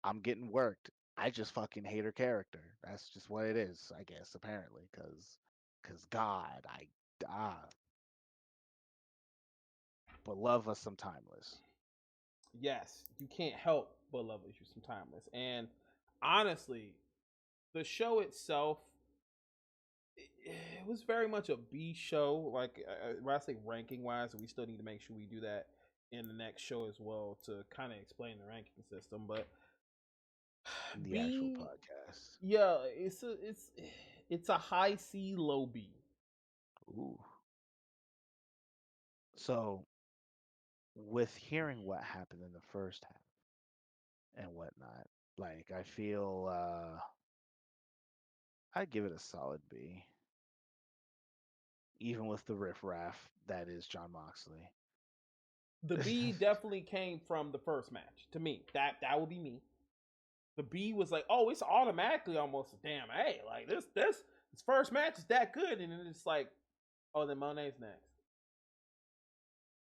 I'm getting worked. I just fucking hate her character. That's just what it is, I guess, apparently, cause God, ah, but love us some timeless. Yes, you can't help but love issues some timeless. And honestly, the show itself, it was very much a B show. Like when I say ranking wise, we still need to make sure we do that in the next show as well to kind of explain the ranking system. But In the actual B, podcast. yeah, it's a high C, low B. Ooh. So, with hearing what happened in the first half and whatnot, Like I feel I'd give it a solid B, even with the riffraff that is John Moxley. The B definitely came from the first match to me. That would be me. The B was like, oh, it's automatically almost a damn A. Like this first match is that good, and then it's like, oh, then Monet's next.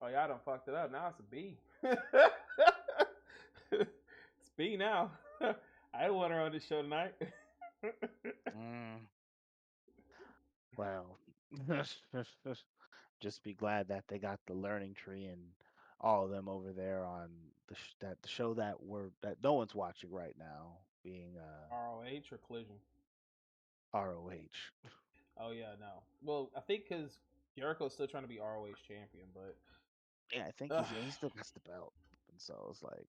Oh, y'all done fucked it up. Now it's a B. It's B now. I didn't want her on this show tonight. Well, just be glad that they got the learning tree and all of them over there on the show that no one's watching right now, being ROH or Collision? ROH. Oh yeah, no. Well, I think because Jericho's still trying to be ROH champion, but Yeah, I think he still got the belt, and so it's like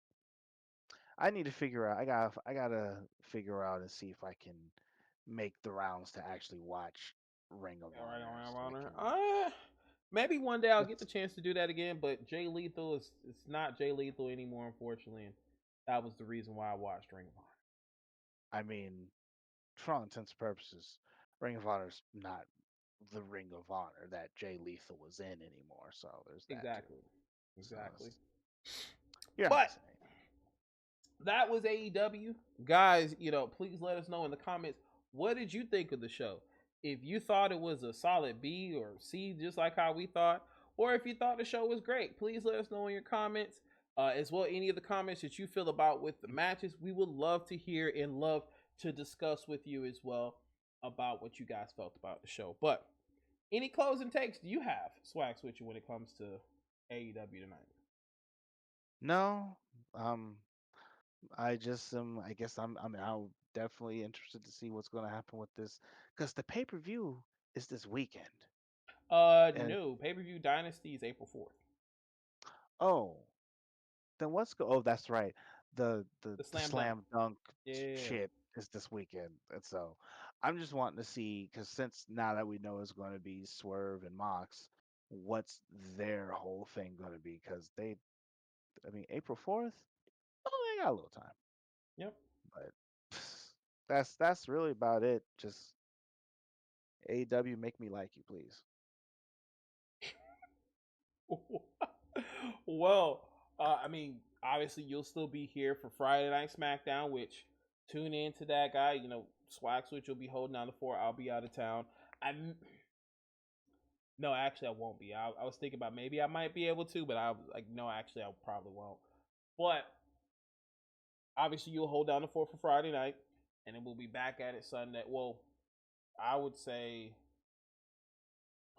I need to figure out. I gotta figure out and see if I can make the rounds to actually watch Ring of Honor. So I can, maybe one day I'll get the chance to do that again. But Jay Lethal is it's not Jay Lethal anymore, unfortunately, and that was the reason why I watched Ring of Honor. I mean, for all intents and purposes, Ring of Honor's not the Ring of Honor that Jay Lethal was in anymore. So there's that Exactly, too. exactly. You're But that was AEW, guys. Please let us know in the comments what did you think of the show. If you thought it was a solid B or C, just like how we thought, or if you thought the show was great, please let us know in your comments. As well, any of the comments that you feel about with the matches, we would love to hear and love to discuss with you as well about what you guys felt about the show. But any closing takes do you have, Swag Switcher, when it comes to AEW tonight? No, I just I guess I'm definitely interested to see what's going to happen with this because the pay-per-view is this weekend. And No, pay-per-view Dynasty is April 4th. oh, then oh, that's right. The The slam dunk. slam dunk Yeah. shit is this weekend. And so I'm just wanting to see because since now that we know it's going to be Swerve and Mox, what's their whole thing going to be? Because I mean, April 4th, oh, they got a little time. Yep. But that's really about it. Just AEW, make me like you, please. Well, I mean, obviously you'll still be here for Friday Night SmackDown, which tune in to that guy. Swag Switch will be holding down the fort. I'll be out of town. No, actually, I won't be. I was thinking about maybe I might be able to, but I was like, no, actually, I probably won't. But obviously, you'll hold down the fort for Friday night, and then we'll be back at it Sunday. Well, I would say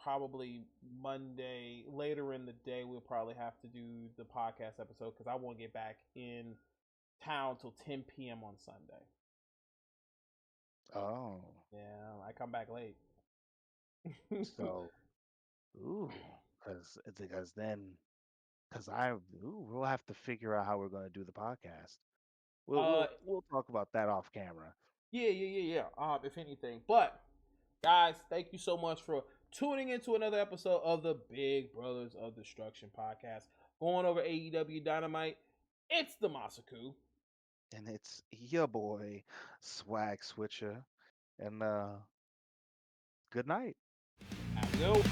probably Monday later in the day. We'll probably have to do the podcast episode because I won't get back in town till 10 p.m. on Sunday. Oh, Yeah, I come back late. so because then we'll have to figure out how we're going to do the podcast. We'll talk about that off camera. Yeah. If anything, but guys, thank you so much for tuning into another episode of the Big Brothers of Destruction podcast. Going over AEW Dynamite. It's the Masaku. And it's your boy, Swag Switcher. And good night. Have a go.